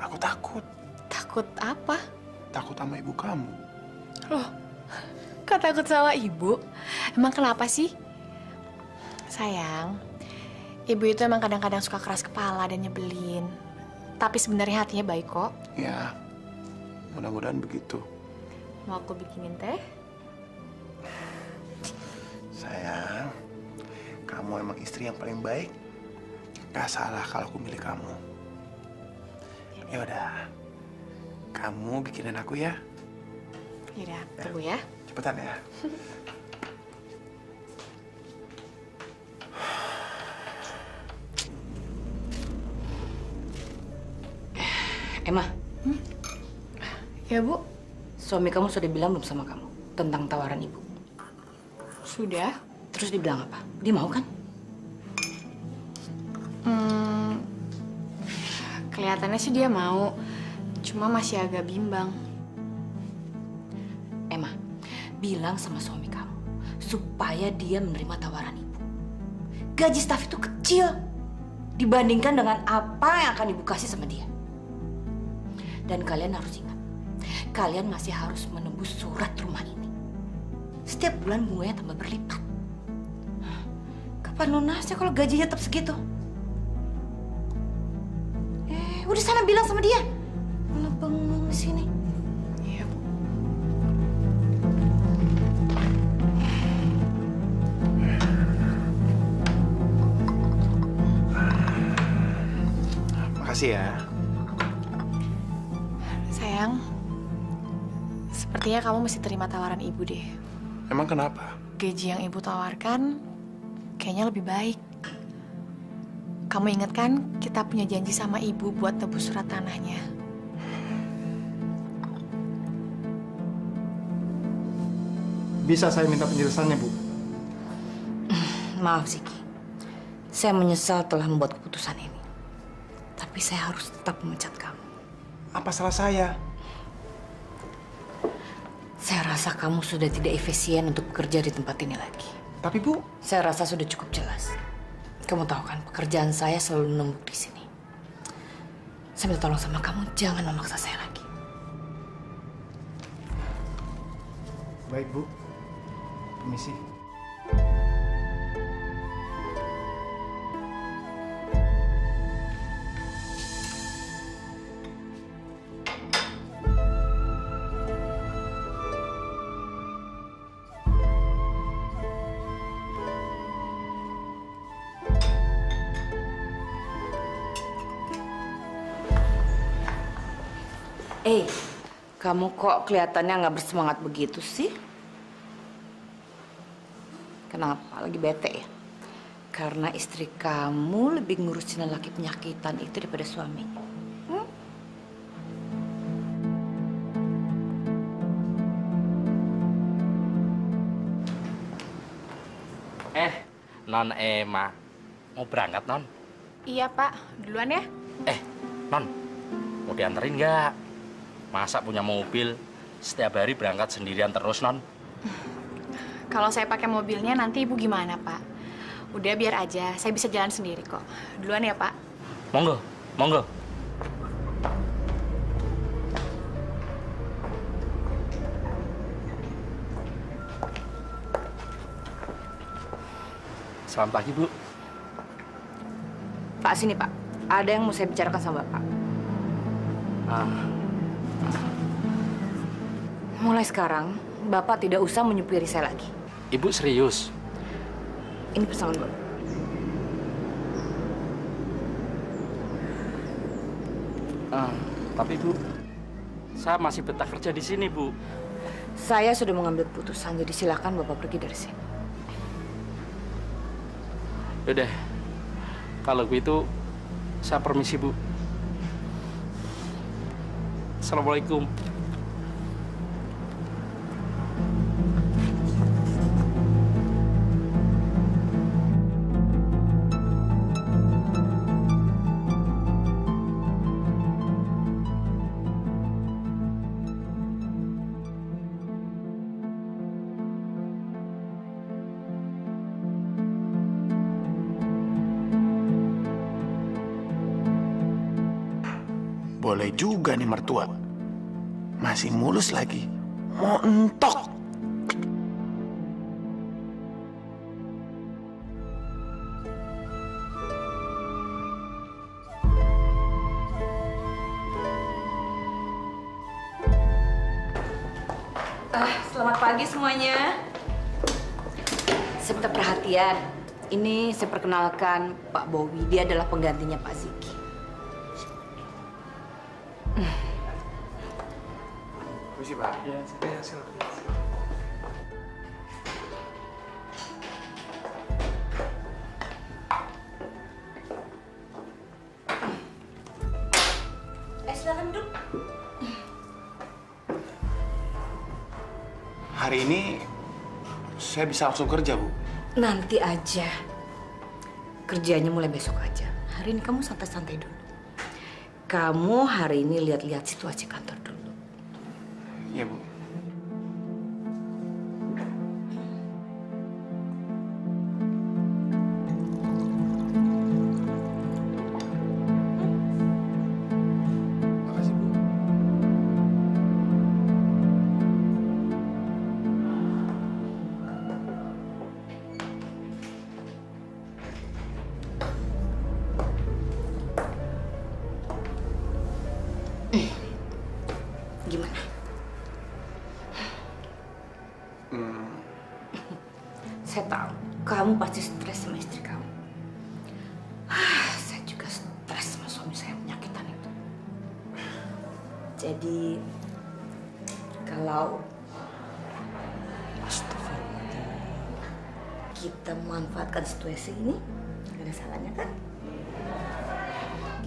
Aku takut. Takut apa? Takut sama ibu kamu. Loh, kok takut sama ibu? Emang kenapa sih? Sayang, ibu itu emang kadang-kadang suka keras kepala dan nyebelin. Tapi sebenarnya hatinya baik kok. Ya, mudah-mudahan begitu. Mau aku bikinin teh? Sayang, kamu emang istri yang paling baik. Gak salah kalau aku milih kamu. Ya udah, kamu bikinin aku ya. Yaudah, tunggu ya. Cepetan ya. Emma. Ya, Bu. Suami kamu sudah bilang belum sama kamu tentang tawaran ibu? Sudah. Terus dibilang apa? Dia mau kan? Kelihatannya sih dia mau. Cuma masih agak bimbang. Emma, bilang sama suami kamu supaya dia menerima tawaran ibu. Gaji staf itu kecil dibandingkan dengan apa yang akan ibu kasih sama dia. Dan kalian harus ingat, kalian masih harus menembus surat rumah ini. Setiap bulan bunganya tambah berlipat. Kapan lunasnya kalau gajinya tetap segitu? Udah sana bilang sama dia. Malah bengong di sini. Iya, Bu. Makasih ya. Sayang, sepertinya kamu mesti terima tawaran ibu deh. Emang kenapa? Gaji yang ibu tawarkan kayaknya lebih baik. Kamu ingat kan kita punya janji sama ibu buat tebus surat tanahnya? Bisa saya minta penjelasannya, Bu? Maaf, Ziki. Saya menyesal telah membuat keputusan ini. Tapi saya harus tetap memecat kamu. Apa salah saya? Saya rasa kamu sudah tidak efisien untuk bekerja di tempat ini lagi. Tapi, Bu... Saya rasa sudah cukup jelas. Kamu tahu kan, pekerjaan saya selalu menumpuk di sini. Saya minta tolong sama kamu, jangan memaksa saya lagi. Baik, Bu. Permisi. Kamu kok kelihatannya nggak bersemangat begitu sih? Kenapa? Lagi bete ya? Karena istri kamu lebih ngurusin lelaki penyakitan itu daripada suaminya. Non Emma, mau berangkat, Non? Iya, Pak. Duluan ya. Non, mau dianterin nggak? Masa punya mobil, setiap hari berangkat sendirian terus, Non? Kalau saya pakai mobilnya nanti ibu gimana, Pak? Udah biar aja, saya bisa jalan sendiri kok. Duluan ya, Pak. Monggo, monggo. Selamat pagi, Bu. Pak, sini, Pak. Ada yang mau saya bicarakan sama Bapak. Mulai sekarang, Bapak tidak usah menyupiri saya lagi. Ibu serius? Ini pesangon Bapak. Tapi, Bu, saya masih betah kerja di sini, Bu. Saya sudah mengambil keputusan, jadi silakan Bapak pergi dari sini. Yaudah, kalau begitu saya permisi, Bu. Assalamualaikum. Boleh juga nih mertua. Masih mulus lagi. Mau entok. Selamat pagi semuanya. Saya minta perhatian. Ini saya perkenalkan Pak Bowie. Dia adalah penggantinya Pak Ziki. Permisi, Pak. Ya, silakan. Silakan duduk. Hari ini saya bisa langsung kerja, Bu. Nanti aja. Kerjanya mulai besok aja. Hari ini kamu santai-santai dulu. Kamu hari ini lihat-lihat situasi kantor dulu. Iya, Bu. Makasih, Bu. Gimana? Saya tahu kamu pasti stres sama istri kamu. Saya juga stres sama suami saya penyakit. Jadi kalau kita memanfaatkan situasi ini, gak ada salahnya kan?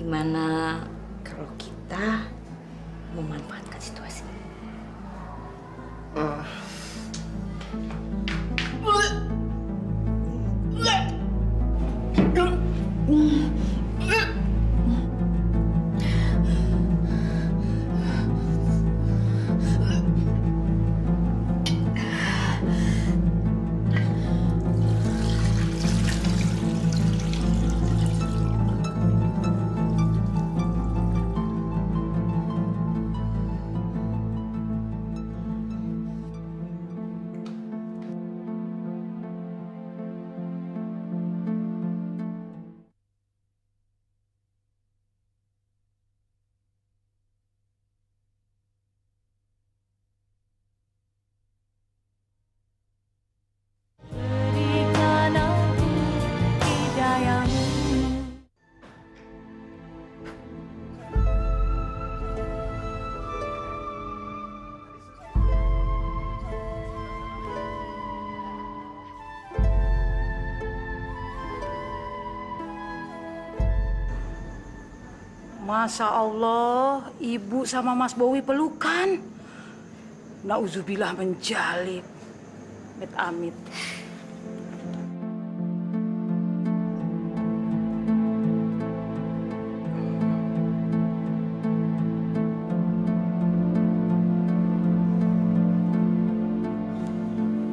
Gimana kalau kita memanfaatkan situasi ini? Masya Allah, ibu sama Mas Bowi pelukan. Nauzubillah menjalib. Amit-amit.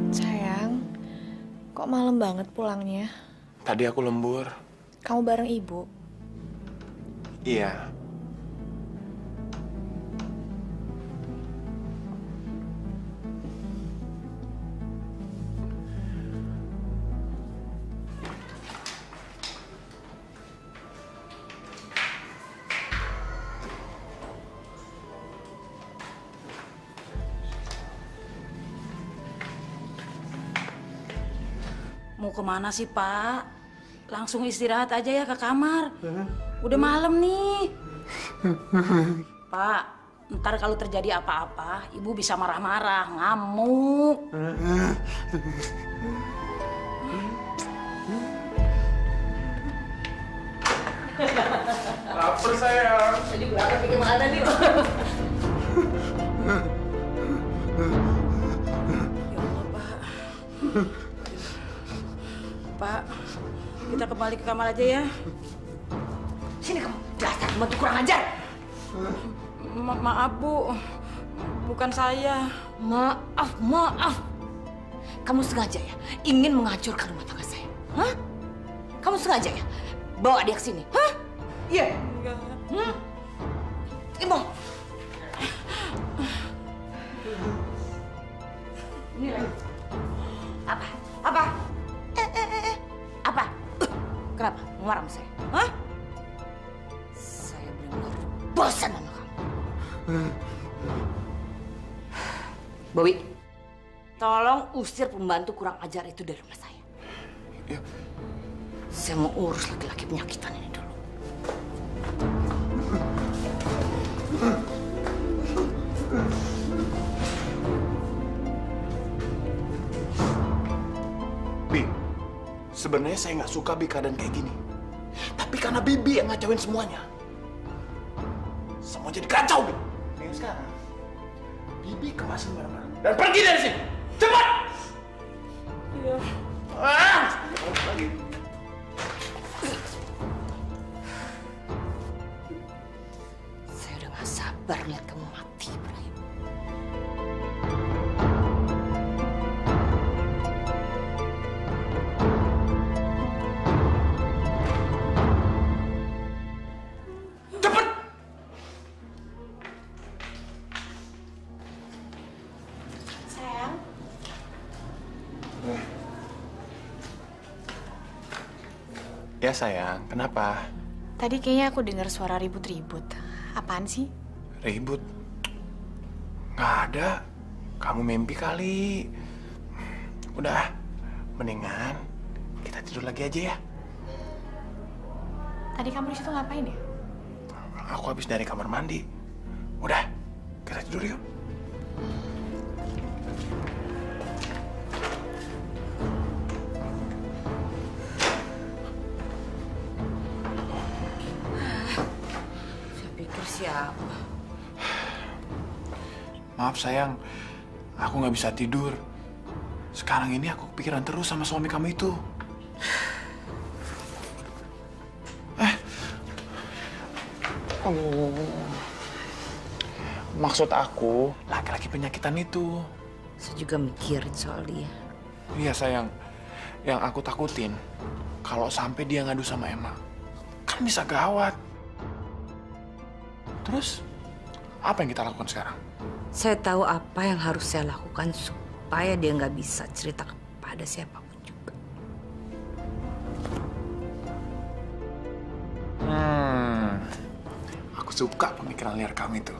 Sayang, kok malam banget pulangnya? Tadi aku lembur. Kamu bareng ibu? Iya. Mau kemana sih, Pak? Langsung istirahat aja ya ke kamar. Udah malam nih. Pak, ntar kalau terjadi apa-apa, ibu bisa marah-marah, ngamuk. Lapar sayang. Saya juga lapar, pergi kemana nih? Ya Allah, Pak. Pak, kita kembali ke kamar aja ya. Sini kamu, dasar pembantu kurang ajar. Maaf, Bu. Bukan saya. Maaf. Kamu sengaja ya ingin menghancurkan rumah tangga saya? Hah? Kamu sengaja ya bawa dia ke sini? Hah? Iya. Enggak. Ibu. Ini lagi. Apa? Apa? Kenapa? Marah sama saya? Hah? Saya benar-benar bosan sama kamu. Bowi, tolong usir pembantu kurang ajar itu dari rumah saya. Ya. Saya mau urus laki-laki penyakitan ini dulu. Bi, sebenarnya saya nggak suka Bi keadaan kayak gini. Tapi karena Bibi yang ngacauin semuanya. Semua jadi kacau, Bi. Nih sekarang, Bibi kemasin barang-barang dan pergi dari sini. Cepat! Iya. Lagi. Saya udah gak sabar lihat kamu mati, Ibrahim. Cepat! Sayang, Ya sayang, kenapa? tadi kayaknya aku dengar suara ribut-ribut. Apaan sih? Ribut? Nggak ada. Kamu mimpi kali. Udah, mendingan kita tidur lagi aja ya. Tadi kamu di situ ngapain ya? Aku habis dari kamar mandi. Udah, Kita tidur yuk. Saya pikir siapa? Maaf sayang, aku nggak bisa tidur. Sekarang ini aku kepikiran terus sama suami kamu itu. Maksud aku, laki-laki penyakitan itu. Saya juga mikirin soal dia. Iya sayang, yang aku takutin kalau sampai dia ngadu sama Emma, kan bisa gawat. Terus, apa yang kita lakukan sekarang? Saya tahu apa yang harus saya lakukan supaya dia nggak bisa cerita kepada siapapun juga. Aku suka pemikiran liar kamu itu.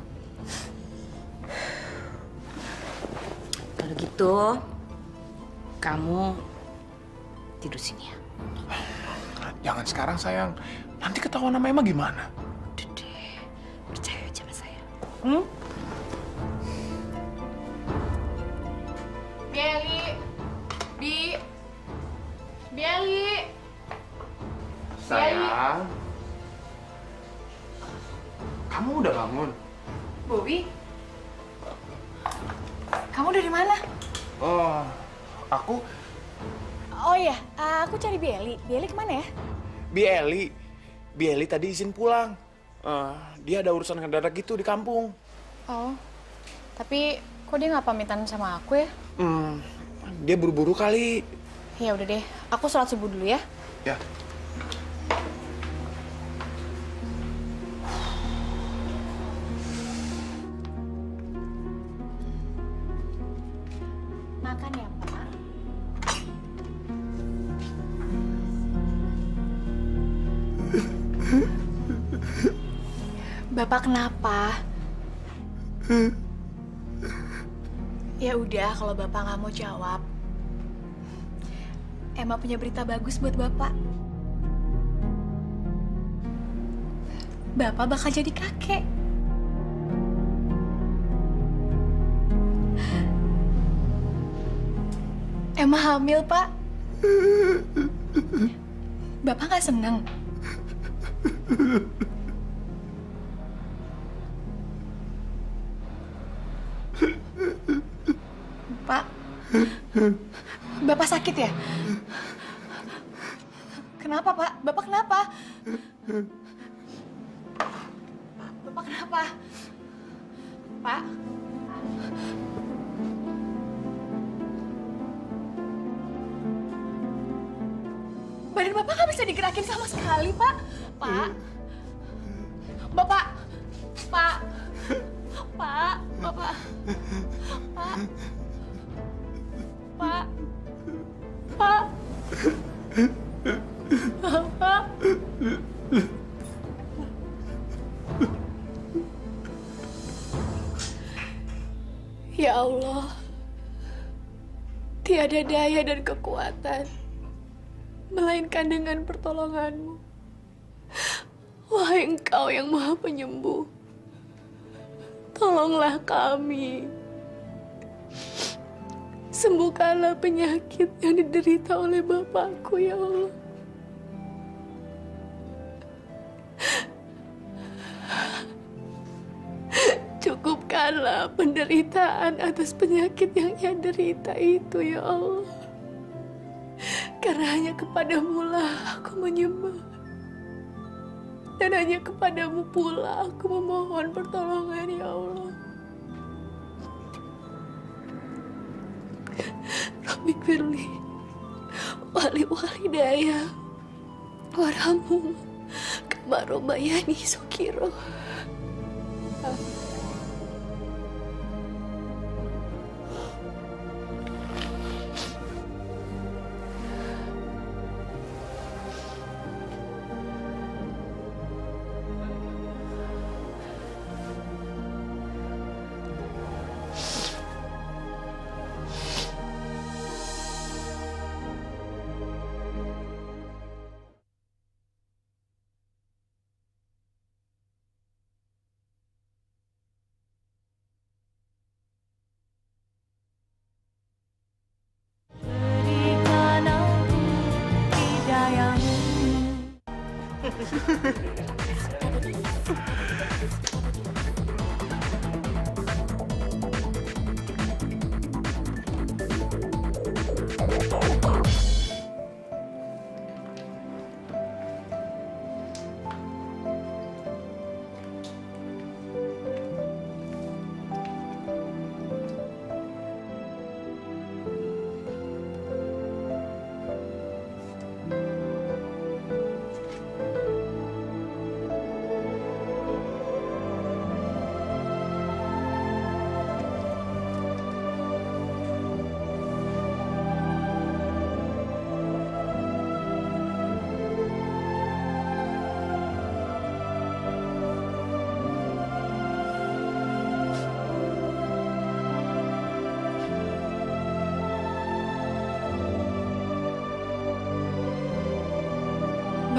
Kalau gitu, kamu tidur sini ya. Jangan sekarang sayang, nanti ketahuan sama Emma gimana? Udah deh, percaya aja sama saya. Bieli, Bieli. Sayang, kamu udah bangun? Bobby, kamu dari mana? Oh, aku Oh iya, aku cari Bieli. Bieli kemana ya? Bieli tadi izin pulang. Dia ada urusan mendadak gitu di kampung. Oh, tapi kok dia nggak pamitan sama aku ya? Dia buru-buru kali. Ya udah deh, aku sholat subuh dulu ya. Ya. Makan ya, Pak. Bapak kenapa? Ya udah, kalau Bapak nggak mau jawab, Emma punya berita bagus buat Bapak. Bapak bakal jadi kakek. Emma hamil, Pak. Bapak nggak seneng? Pak, Bapak sakit ya? Kenapa, Pak? Bapak kenapa? Bapak kenapa? Pak? Badan Bapak nggak bisa digerakin sama sekali, Pak. Pak? Bapak? Pak? Pak? Bapak? Pak? Pak? Pak? Bapak? Ya Allah, tiada daya dan kekuatan melainkan dengan pertolongan-Mu. Wahai Engkau yang Maha Penyembuh, tolonglah kami. Sembuhkanlah penyakit yang diderita oleh Bapakku, ya Allah. Cukupkanlah penderitaan atas penyakit yang ia derita itu, ya Allah. Karena hanya kepadamu lah aku menyembah. Dan hanya kepadamu pula aku memohon pertolongan, ya Allah. Rabbi firli, wali daya, warhamu, kamarobayani sukiro.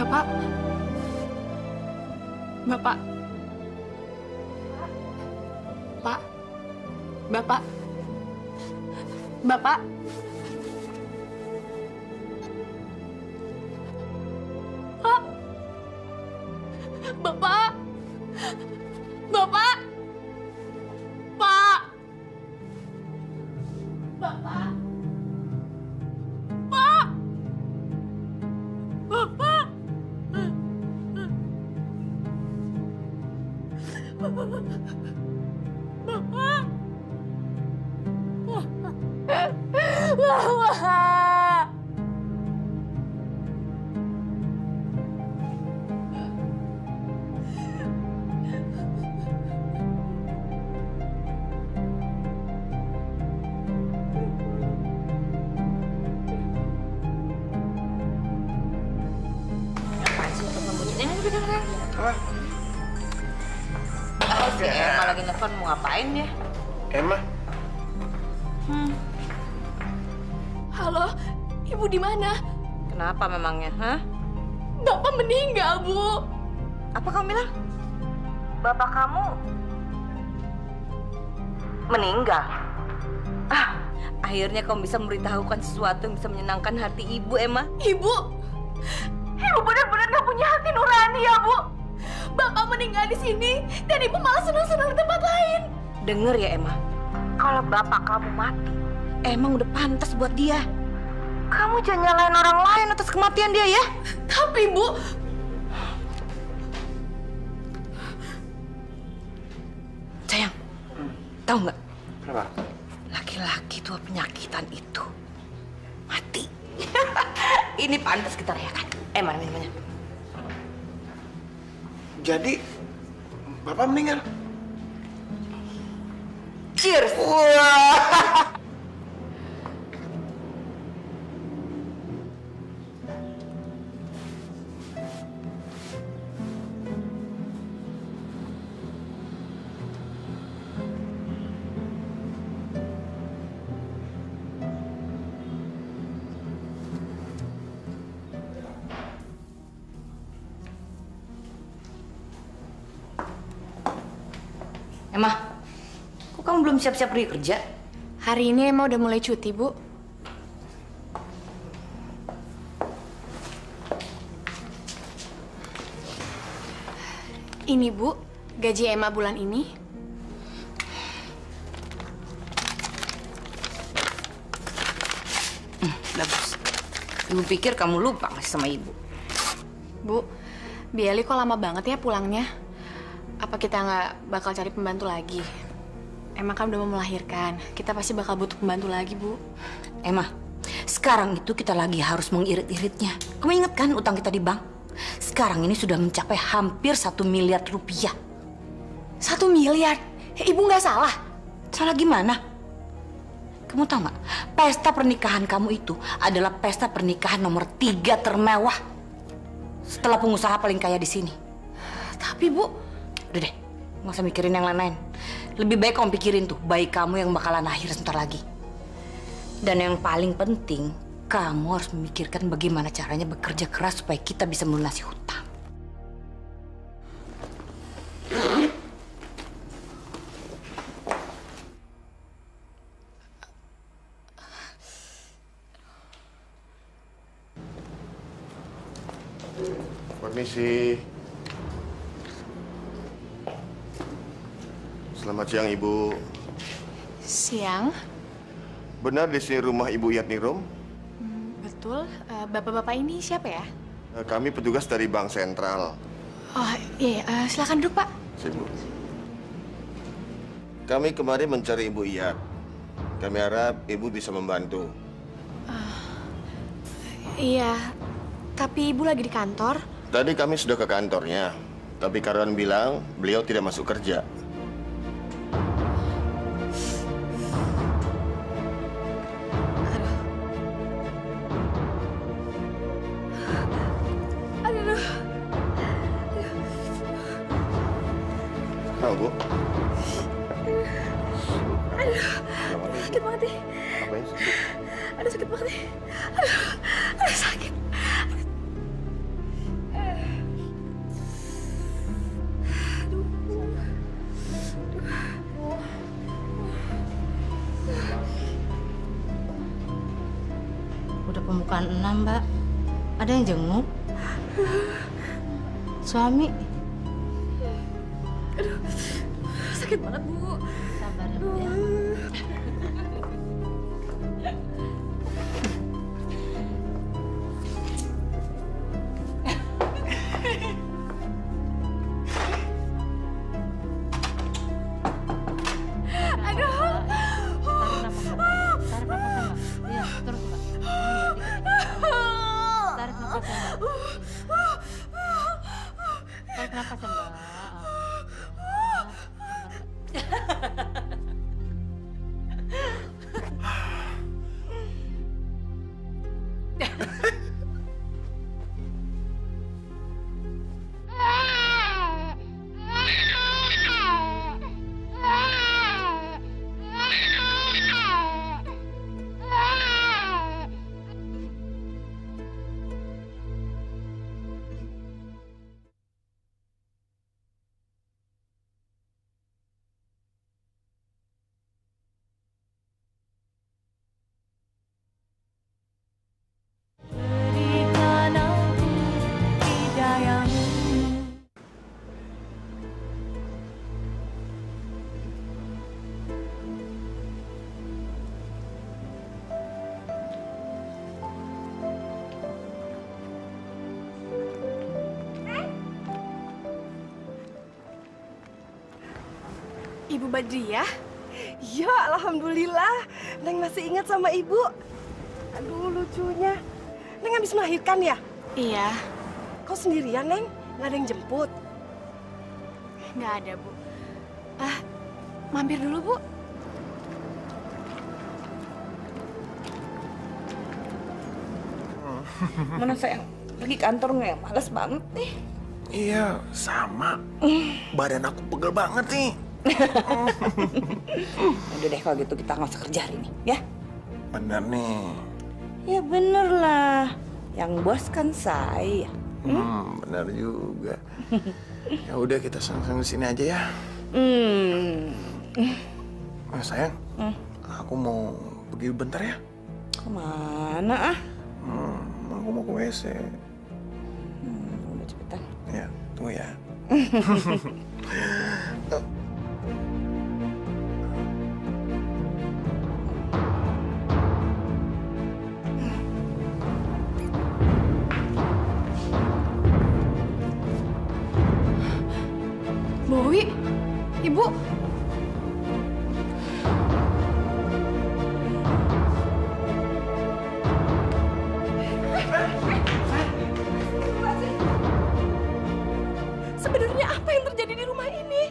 Bapak. Bapak. Pak. Bapak. Bapak. Pak. Bapak. Bapak. Pak. Bapak. Pak. Bapak. Bapak. Bapak. Apaan sih untuk ngebujinin ini bener kan? Si Emma lagi nelfon, mau ngapain dia? Emma? Halo, Ibu di mana? Kenapa memangnya, hah? Bapak meninggal, Bu. Apa kamu bilang? Bapak kamu meninggal? Akhirnya kamu bisa memberitahukan sesuatu yang bisa menyenangkan hati Ibu, Emma. Ibu benar-benar gak punya hati nurani ya, Bu. Bapak meninggal di sini dan Ibu malah senang-senang di tempat lain. Dengar ya, Emma. Kalau bapak kamu mati, emang udah pantas buat dia. Kamu jangan nyalain orang lain atas kematian dia ya. Tapi, Bu, sayang, tahu nggak? Kenapa? Laki-laki tua penyakitan itu mati. Ini pantas kita rayakan. Mana minumannya? Jadi, Bapak meninggal? Cheers! Wah! Emma, kok kamu belum siap-siap pergi kerja? hari ini Emma udah mulai cuti, Bu. Ini, Bu, gaji Emma bulan ini. Bagus. Ibu pikir kamu lupa ngasih sama Ibu. Bu, Biali kok lama banget ya pulangnya? Apa kita nggak bakal cari pembantu lagi? Emang kan udah mau melahirkan, kita pasti bakal butuh pembantu lagi, Bu. Emma, sekarang itu kita lagi harus mengirit-iritnya. Kamu ingat kan utang kita di bank? Sekarang ini sudah mencapai hampir 1 miliar rupiah. 1 miliar? Ibu nggak salah? Salah gimana? Kamu tahu nggak? Pesta pernikahan kamu itu adalah pesta pernikahan nomor 3 termewah setelah pengusaha paling kaya di sini. Tapi, Bu, udah deh, nggak usah mikirin yang lain-lain. Lebih baik kamu pikirin tuh bayi kamu yang bakalan lahir sebentar lagi. Dan yang paling penting, kamu harus memikirkan bagaimana caranya bekerja keras supaya kita bisa melunasi hutang. Permisi. Selamat siang, Ibu. Siang. Benar di sini rumah Ibu Yatnirum? Betul. Bapak-bapak ini siapa ya? Kami petugas dari Bank Sentral. Oh, iya. Silakan duduk, Pak. Ibu. Kami kemarin mencari Ibu Iyat. Kami harap Ibu bisa membantu. Iya, tapi Ibu lagi di kantor. Tadi kami sudah ke kantornya, tapi karyawan bilang beliau tidak masuk kerja. Aduh. Tahu, Bu? Aduh, sakit banget nih. Apa yang sakit? Aduh, sakit banget nih. Aduh, sakit. Udah pembukaan 6, Mbak. Ada yang jenguk? Suami? Aduh, sakit banget, Bu. Sabar ya, Bu, ya. Tarik nafas ya, Mbak. Ibu Badriah? Ya, alhamdulillah. Neng masih ingat sama ibu. Aduh, lucunya. Neng habis melahirkan ya? Iya. Kau sendirian, Neng? Nggak ada yang jemput? Nggak ada, Bu. Mampir dulu, Bu. Mana sayang? Pergi kantor nggak ya? Males banget nih. Iya, sama. Badan aku pegel banget nih. Udah deh kalau gitu kita nggak usah kerja hari ini, ya? Bener nih. Ya bener lah. Yang bos kan saya. Bener juga. Ya udah kita sang-sang di sini aja ya. Sayang, aku mau pergi bentar ya. Kemana ah? Aku mau ke WC. Udah cepetan. Ya, tunggu ya. Bowi, Ibu. Sebenarnya apa yang terjadi di rumah ini?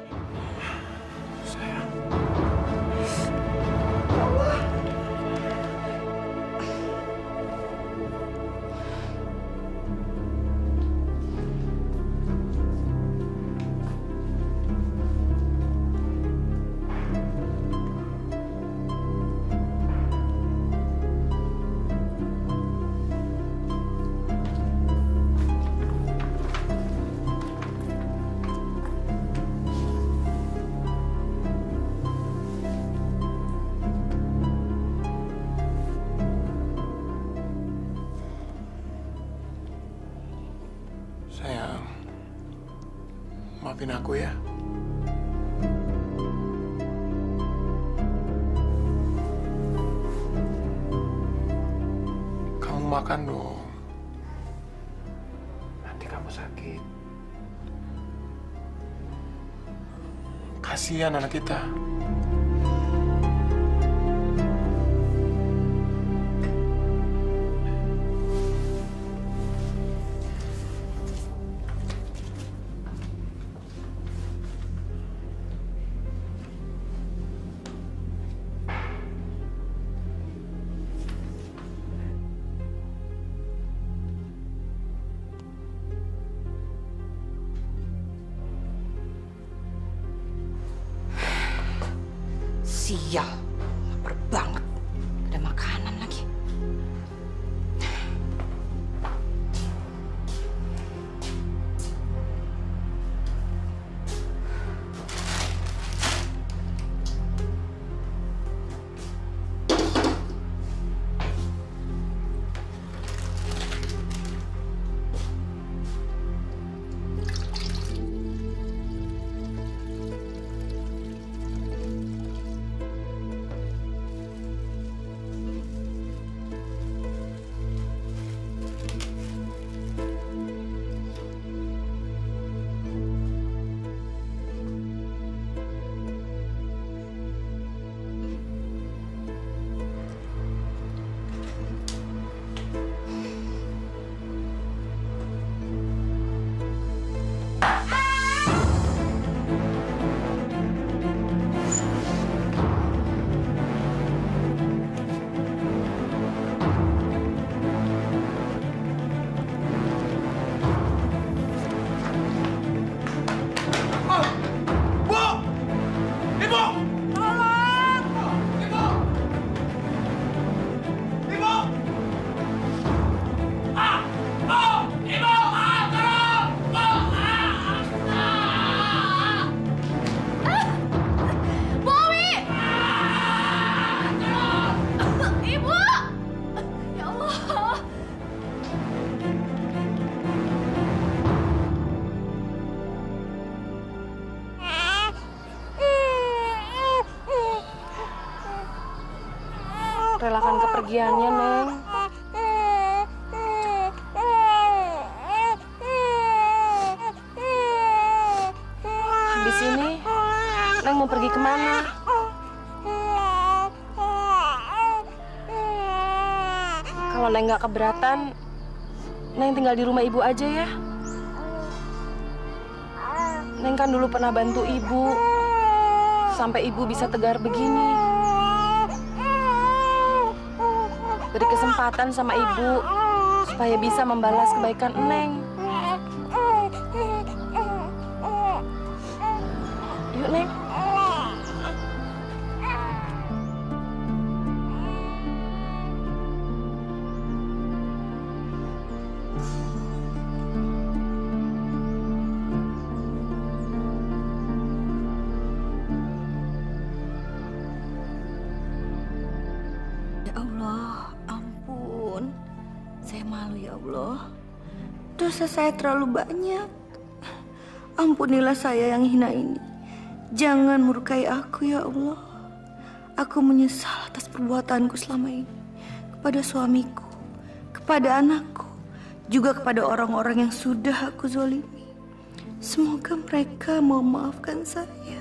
maafin aku ya. Kamu makan dong. Nanti kamu sakit. Kasihan anak kita. Sial, lapar banget. Ada makanan lagi. Relakan kepergiannya, Neng. Habis ini, Neng mau pergi kemana? Kalau Neng nggak keberatan, Neng tinggal di rumah Ibu aja ya. Neng kan dulu pernah bantu Ibu, sampai Ibu bisa tegar begini. Beri kesempatan sama Ibu supaya bisa membalas kebaikan Neng. Yuk, Neng. Ya Allah, ampun. Saya malu ya Allah. Dosa saya terlalu banyak. Ampunilah saya yang hina ini. Jangan murkai aku ya Allah. Aku menyesal atas perbuatanku selama ini. Kepada suamiku, kepada anakku, juga kepada orang-orang yang sudah aku zolimi. Semoga mereka mau memaafkan saya.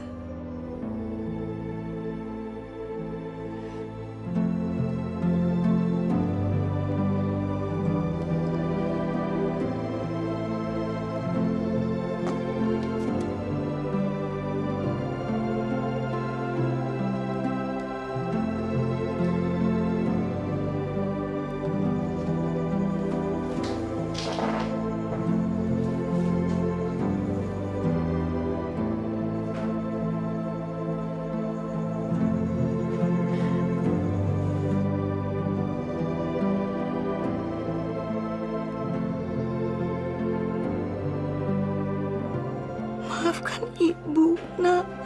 Maafkan Ibu, Nak.